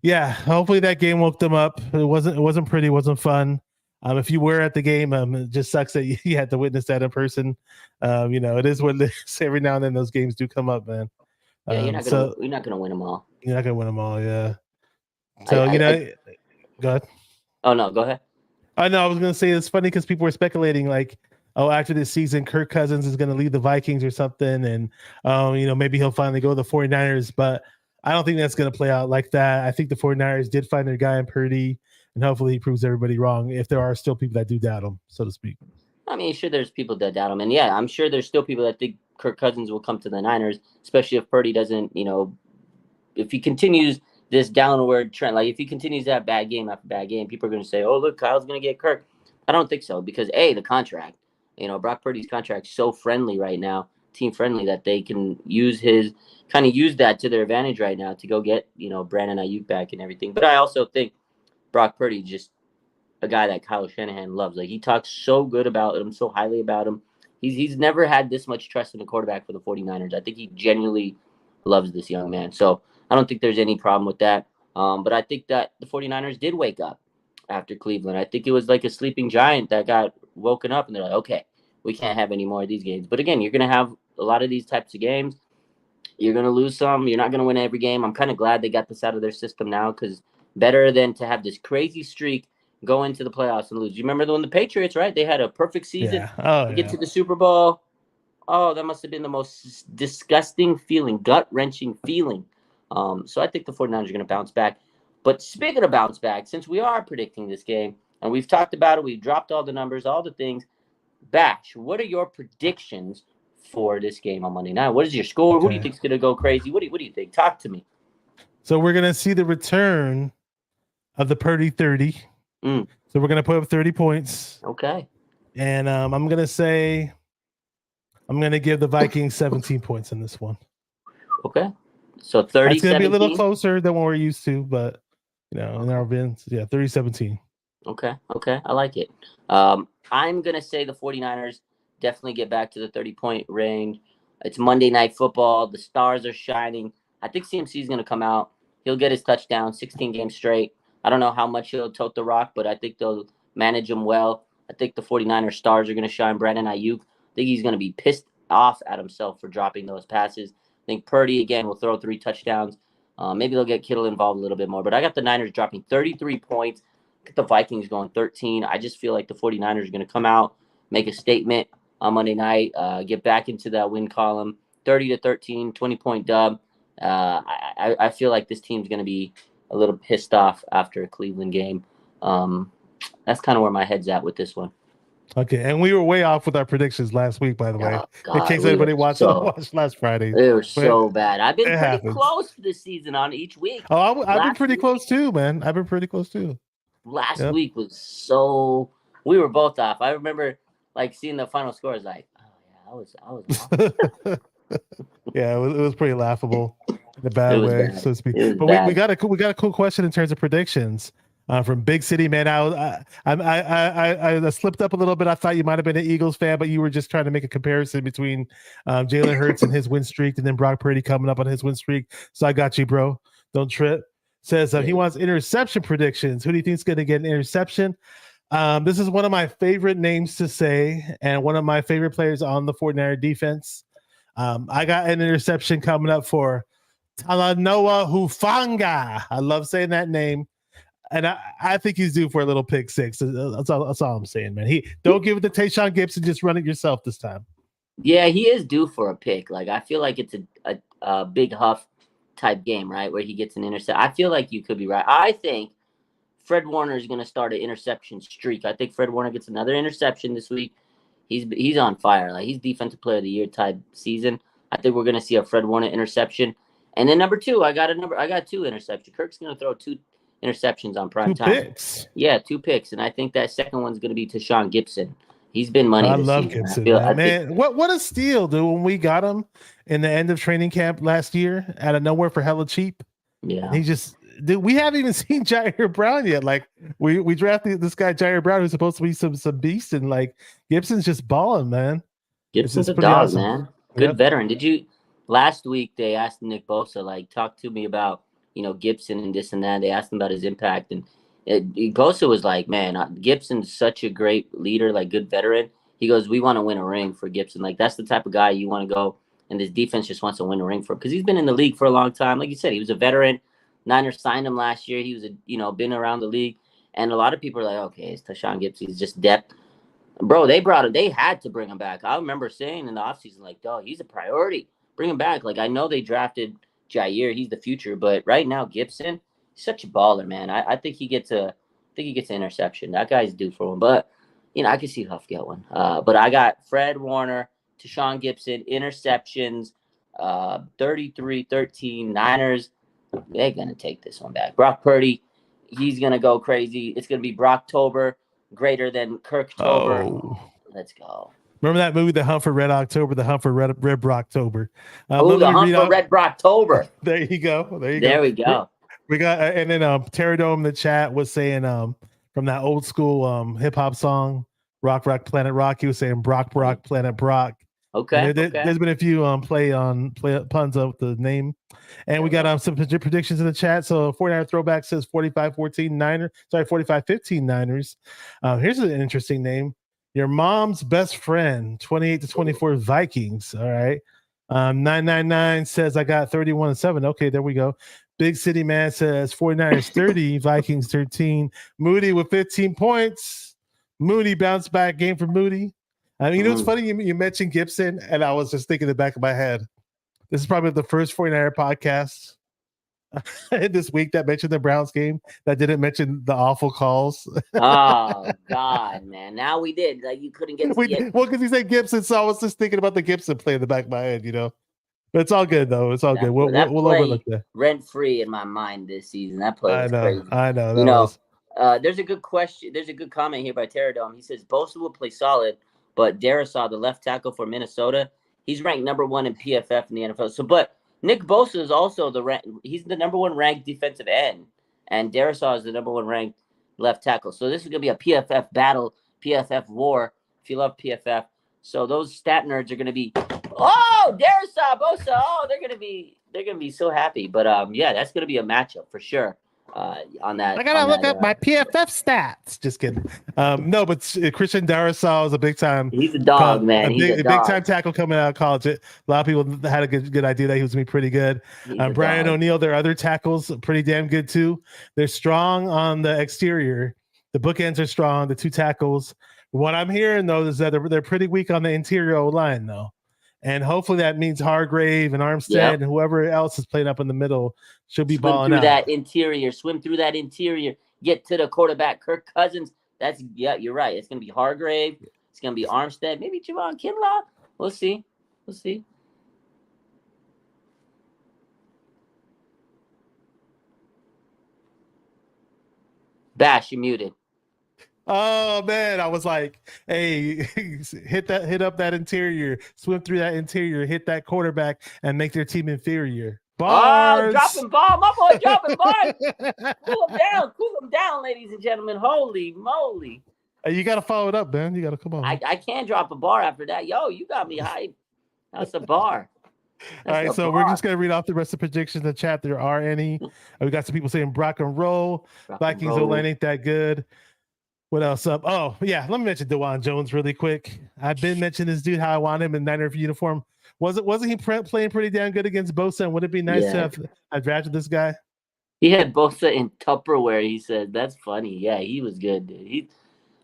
Yeah, hopefully that game woke them up. It wasn't pretty, it wasn't fun. If you were at the game, it just sucks that you had to witness that in person. It is what it is. Every now and then those games do come up, man. Yeah, you're not gonna win them all. You're not gonna win them all, yeah. So go ahead. Oh no, go ahead. I know. I was gonna say it's funny because people were speculating like, after this season, Kirk Cousins is going to lead the Vikings or something. And, maybe he'll finally go to the 49ers. But I don't think that's going to play out like that. I think the 49ers did find their guy in Purdy. And hopefully he proves everybody wrong if there are still people that do doubt him, so to speak. I mean, sure, there's people that doubt him. And, yeah, I'm sure there's still people that think Kirk Cousins will come to the Niners, especially if Purdy doesn't, if he continues this downward trend. Like, if he continues to have bad game after bad game, people are going to say, oh, look, Kyle's going to get Kirk. I don't think so because, A, the contract. Brock Purdy's contract is so friendly right now, team friendly, that they can use that to their advantage right now to go get, Brandon Ayuk back and everything. But I also think Brock Purdy just a guy that Kyle Shanahan loves. Like, he talks so good about him, so highly about him. He's never had this much trust in the quarterback for the 49ers. I think he genuinely loves this young man. So I don't think there's any problem with that. But I think that the 49ers did wake up after Cleveland. I think it was like a sleeping giant that got woken up and they're like, okay, we can't have any more of these games. But again, you're going to have a lot of these types of games. You're going to lose some. You're not going to win every game. I'm kind of glad they got this out of their system now because better than to have this crazy streak go into the playoffs and lose. You remember when the Patriots, right? They had a perfect season to get to the Super Bowl. Oh, that must have been the most disgusting feeling, gut-wrenching feeling. So I think the 49ers are going to bounce back. But speaking of bounce back, since we are predicting this game, and we've talked about it, we've dropped all the numbers, all the things, Bash, what are your predictions for this game on Monday night? What is your score? Who do you think is going to go crazy? What do you think? Talk to me. So we're going to see the return of the Purdy 30. So we're going to put up 30 points. Okay. And I'm going to give the Vikings 17 points in this one. Okay. So 30. It's going to be a little closer than what we're used to, but in our events, 30-17. Okay. I like it. I'm going to say the 49ers definitely get back to the 30-point range. It's Monday Night Football. The stars are shining. I think CMC is going to come out. He'll get his touchdown, 16 games straight. I don't know how much he'll tote the rock, but I think they'll manage him well. I think the 49ers stars are going to shine. Brandon Ayuk, I think he's going to be pissed off at himself for dropping those passes. I think Purdy, again, will throw 3 touchdowns. Maybe they'll get Kittle involved a little bit more. But I got the Niners dropping 33 points. I got the Vikings going 13. I just feel like the 49ers are going to come out, make a statement on Monday night, get back into that win column, 30-13, 20-point dub. I feel like this team's going to be a little pissed off after a Cleveland game. That's kind of where my head's at with this one. Okay, and we were way off with our predictions last week, by the way. Oh, God, in case anybody watched last Friday. It was so bad. I've been pretty close this season on each week. Oh, I've been pretty close too, man. I've been pretty close too. Last week was so we were both off. I remember like seeing the final scores, like, oh yeah, I was off. Yeah, it was pretty laughable in a bad way, so to speak. But we got a cool question in terms of predictions. From Big City, man. I slipped up a little bit. I thought you might have been an Eagles fan, but you were just trying to make a comparison between Jalen Hurts and his win streak, and then Brock Purdy coming up on his win streak. So I got you, bro. Don't trip. Says he wants interception predictions. Who do you think is going to get an interception? This is one of my favorite names to say, and one of my favorite players on the 49er defense. I got an interception coming up for Talanoa Hufanga. I love saying that name. And I think he's due for a little pick six. That's all I'm saying, man. Don't give it to Tayshaun Gibson. Just run it yourself this time. Yeah, he is due for a pick. Like, I feel like it's a big Huff type game, right, where he gets an intercept. I feel like you could be right. I think Fred Warner is going to start an interception streak. I think Fred Warner gets another interception this week. He's on fire. Like, he's Defensive Player of the Year type season. I think we're going to see a Fred Warner interception. And then number 2, I got 2 interceptions. Kirk's going to throw 2 interceptions on prime time. 2 picks. Yeah, 2 picks. And I think that second one's going to be Tayshaun Gibson. He's been money. I love Gibson, man. What a steal, dude, when we got him in the end of training camp last year out of nowhere for hella cheap. Yeah. And he just, dude, we haven't even seen Jair Brown yet. Like, we drafted this guy, Jair Brown, who's supposed to be some beast, and like Gibson's just balling, man. Gibson's a dog, awesome, man. Good veteran. Last week they asked Nick Bosa, like, talk to me about, Gibson and this and that. They asked him about his impact, and Bosa was like, man, Gibson's such a great leader, like good veteran. He goes, we want to win a ring for Gibson. Like, that's the type of guy you want to go, and this defense just wants to win a ring for him because he's been in the league for a long time. Like you said, he was a veteran. Niners signed him last year. He was, been around the league, and a lot of people are like, okay, it's Tayshaun Gibson. He's just depth. Bro, they had to bring him back. I remember saying in the offseason, like, dog, he's a priority. Bring him back. Like, I know they drafted Jair. He's the future. But right now, Gibson, he's such a baller, man. I think he gets an interception. That guy's due for one. But, I can see Huff get one. But I got Fred Warner, Tayshaun Gibson, interceptions, 33-13. Niners, they're going to take this one back. Brock Purdy, he's going to go crazy. It's going to be Brocktober, greater than Kirktober. Oh. Let's go. Remember that movie, The Hunt for Red October, The Hunt for Red Brocktober. The Hunt for Red Brocktober. There you go. There we go. We got, and then Pterodome in the chat was saying from that old school hip hop song, Rock Planet Rock. He was saying Brock Planet Brock. Okay. There's been a few play puns of the name, and we got some predictions in the chat. So 49er throwback says 45-14 Niners. Sorry, 45-15 Niners. Here's an interesting name. Your mom's best friend, 28-24 Vikings. All right. 999 says I got 31-7. Okay, there we go. Big City Man says 49ers 30, Vikings 13. Moody with 15 points. Moody bounce back game for Moody. I mean, it's funny you mentioned Gibson, and I was just thinking in the back of my head. This is probably the first 49er podcast this week that mentioned the Browns game that didn't mention the awful calls. Oh God, man! Now we did. Like, you couldn't get. Well, because he said Gibson, so I was just thinking about the Gibson play in the back of my head, But it's all good though. It's all good. We'll overlook that. Rent free in my mind this season. That play was crazy. I know. There's a good question. There's a good comment here by Pterodome. He says Bosa will play solid, but Darisaw, the left tackle for Minnesota, he's ranked number 1 in PFF in the NFL. So, but Nick Bosa is also he's the number 1 ranked defensive end, and Darisaw is the number 1 ranked left tackle. So this is gonna be a PFF battle, PFF war. If you love PFF, so those stat nerds are gonna be, Darisaw, Bosa, they're gonna be so happy. But yeah, that's gonna be a matchup for sure. on that. I gotta on look that, up my PFF stats. Just kidding. No, but Christian Darrisaw is a big time. He's a dog, man. He's a big dog. time tackle coming out of college. A lot of people had a good idea that he was gonna be pretty good. He's a Brian dog. O'Neill, their other tackles, pretty damn good too. They're strong on the exterior. The bookends are strong. The two tackles. What I'm hearing though is that they're pretty weak on the interior line though. And hopefully that means Hargrave and Armstead and whoever else is playing up in the middle should be balling out. Swim through that interior. Get to the quarterback, Kirk Cousins. You're right. It's gonna be Hargrave. It's gonna be Armstead. Maybe Javon Kinlaw. We'll see. Bash, you muted. Oh man, I was like, hey, hit up that interior, swim through that interior, hit that quarterback, and make their team inferior. Bars. Oh, dropping ball, my boy dropping bars. Cool him down, ladies and gentlemen. Holy moly! You got to follow it up, man. You got to come on. I can't drop a bar after that. Yo, you got me hyped. That's a bar. All right, so we're just gonna read off the rest of the predictions in the chat. There are any. We got some people saying Brock and roll. Vikings O-line ain't that good. What else up? Oh, yeah. Let me mention DeJuan Jones really quick. I've been mentioning this dude, how I want him in Niner uniform. Wasn't he playing pretty damn good against Bosa? And would it be nice to have drafted this guy? He had Bosa in Tupperware. He said, that's funny. Yeah, he was good, dude.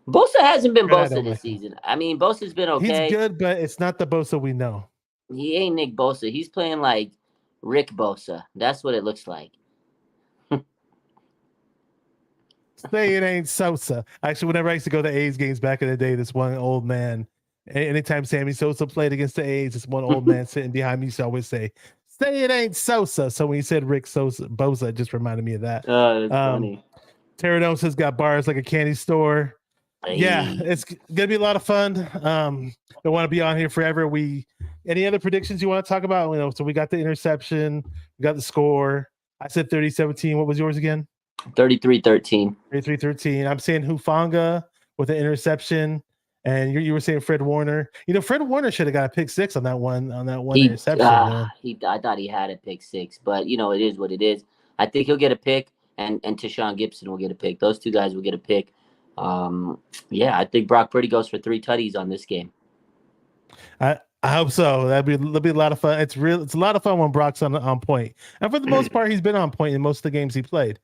Bosa hasn't been Bosa this season. I mean, Bosa's been okay. He's good, but it's not the Bosa we know. He ain't Nick Bosa. He's playing like Rick Bosa. That's what it looks like. Say it ain't Sosa. Actually, whenever I used to go to A's games back in the day, this one old man, anytime Sammy Sosa played against the A's, this one old man sitting behind me used to always say it ain't Sosa. So when he said Rick Bosa, it just reminded me of that. Oh, that's funny. Terradosa's got bars like a candy store. Hey. Yeah, it's gonna be a lot of fun. Don't want to be on here forever. Any other predictions you want to talk about? So we got the interception, we got the score. I said 30-17. What was yours again? 33-13. 33-13. I'm saying Hufanga with an interception, and you were saying Fred Warner. Fred Warner should have got a pick six on that one interception. I thought he had a pick six, but it is what it is. I think he'll get a pick, and Tashawn Gibson will get a pick. Those two guys will get a pick. I think Brock Purdy goes for 3 tutties on this game. I hope so. That'll be a lot of fun. It's a lot of fun when Brock's on point, and for the most part, he's been on point in most of the games he played.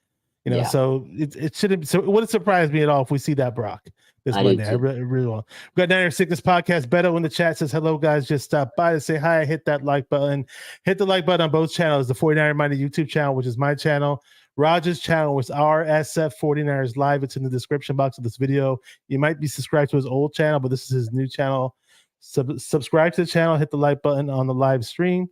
So it shouldn't. So it wouldn't surprise me at all if we see that Brock this Monday. I really want. We got Niner Sickness Podcast. Beto in the chat says, hello, guys. Just stop by to say hi. Hit that like button. Hit the like button on both channels. The 49er Minded YouTube channel, which is my channel. Roger's channel was RSF 49ers Live. It's in the description box of this video. You might be subscribed to his old channel, but this is his new channel. Subscribe to the channel. Hit the like button on the live stream.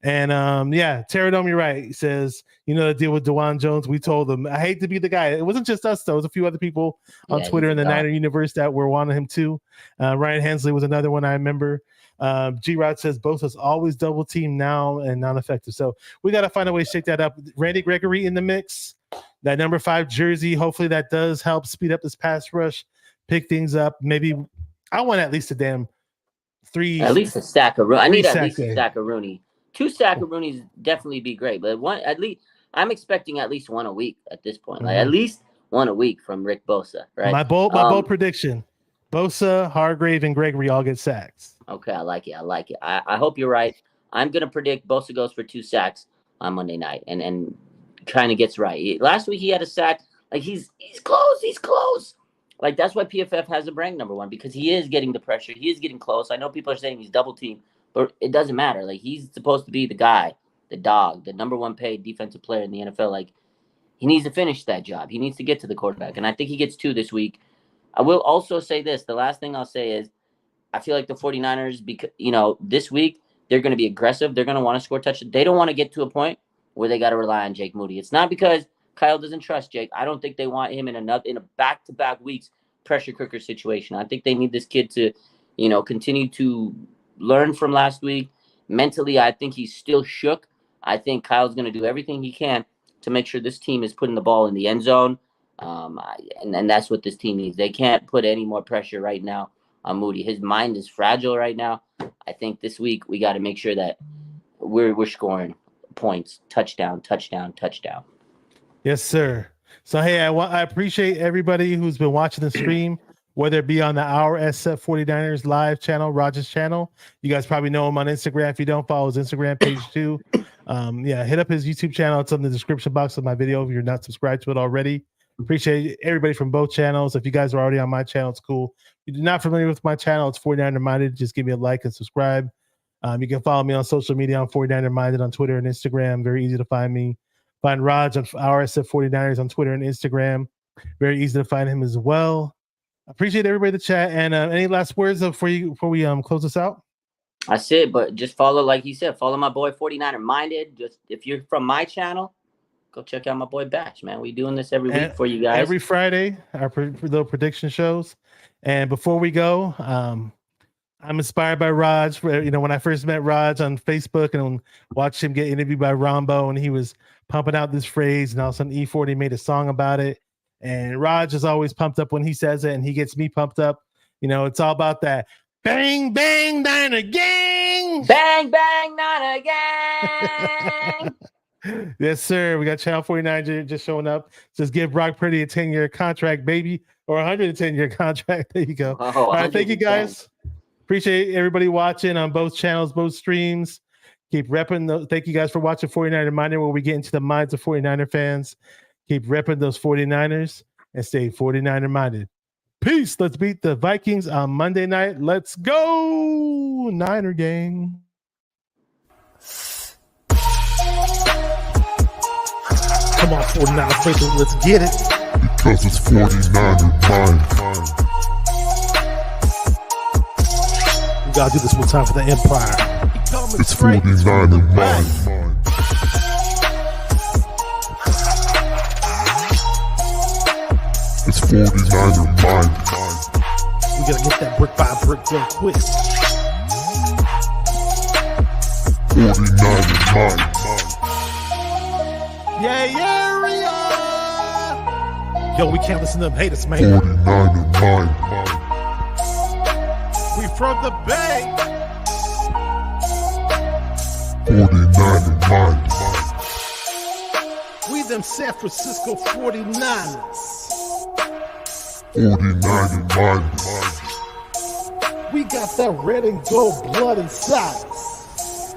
And Terradome, you're right. He says, the deal with DeJuan Jones. We told him, I hate to be the guy. It wasn't just us, though. It was a few other people on Twitter in the Niner universe that were wanting him too. Ryan Hensley was another one I remember. G-Rod says Bosa's always double team now and non-effective. So we got to find a way to shake that up. Randy Gregory in the mix. That number 5 jersey. Hopefully that does help speed up this pass rush, pick things up. Maybe I want at least a damn 3. At least a stack of Rooney. I need at least a stack of Rooney. 2 stack of Rooney's definitely be great, but one at least I'm expecting at least one a week at this point. Like at least one a week from Rick Bosa, right? My bold prediction: Bosa, Hargrave, and Gregory all get sacks. Okay, I like it. I hope you're right. I'm gonna predict Bosa goes for 2 sacks on Monday night, and kind of gets right. Last week he had a sack. Like he's close. Like that's why PFF has him ranked number 1 because he is getting the pressure. He is getting close. I know people are saying he's double teamed. But it doesn't matter. Like he's supposed to be the guy, the dog, the number 1 paid defensive player in the NFL. Like he needs to finish that job. He needs to get to the quarterback. And I think he gets 2 this week. I will also say this. The last thing I'll say is I feel like the 49ers, because this week they're going to be aggressive. They're going to want to score touchdowns. They don't want to get to a point where they got to rely on Jake Moody. It's not because Kyle doesn't trust Jake. I don't think they want him in a back-to-back weeks pressure cooker situation. I think they need this kid to, continue to learn from last week. Mentally, I think he's still shook. I think Kyle's going to do everything he can to make sure this team is putting the ball in the end zone. And that's what this team needs. They can't put any more pressure right now on Moody. His mind is fragile right now. I think this week we got to make sure that we're scoring points. Touchdown. Yes, sir. So hey, I appreciate everybody who's been watching the stream, whether it be on the Our SF 49ers live channel, Rogers channel. You guys probably know him on Instagram. If you don't follow his Instagram page too, hit up his YouTube channel. It's in the description box of my video if you're not subscribed to it already. Appreciate everybody from both channels. If you guys are already on my channel, it's cool. If you're not familiar with my channel, it's 49er Minded. Just give me a like and subscribe. You can follow me on social media on 49er Minded on Twitter and Instagram. Very easy to find me. Find Raj on RSF 49ers on Twitter and Instagram. Very easy to find him as well. Appreciate everybody in the chat. And any last words before we close this out? That's it. But just follow, like you said, follow my boy 49er Minded. Just if you're from my channel, go check out my boy Batch, man. We doing this every week for you guys. Every Friday, our little prediction shows. And before we go, I'm inspired by Raj. When I first met Raj on Facebook and watched him get interviewed by Rombo, and he was pumping out this phrase, and all of a sudden E40 made a song about it. And Raj is always pumped up when he says it, and he gets me pumped up. It's all about that. Bang, bang, Niner gang. Bang, bang, Niner gang. Yes, sir. We got Channel 49 just showing up. Just give Brock Purdy a 10-year contract, baby, or 110-year contract. There you go. Oh, all right, thank you, guys. Appreciate everybody watching on both channels, both streams. Keep repping. Thank you guys for watching 49er Minded, where we get into the minds of 49er fans. Keep repping those 49ers and stay 49er minded. Peace. Let's beat the Vikings on Monday night. Let's go, Niner gang. Come on, 49er fans, let's get it. Because it's 49er mind. We gotta do this one time for the Empire. It's 49er mind. It's 49er mind. We gotta get that brick by brick real quick. 49er mind. Yeah, yo, we can't listen to them haters, man. 49er mind. We from the Bay. 49er mind. We them San Francisco 49ers. 49er mind. We got that red and gold blood inside us.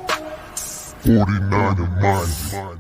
49er mind.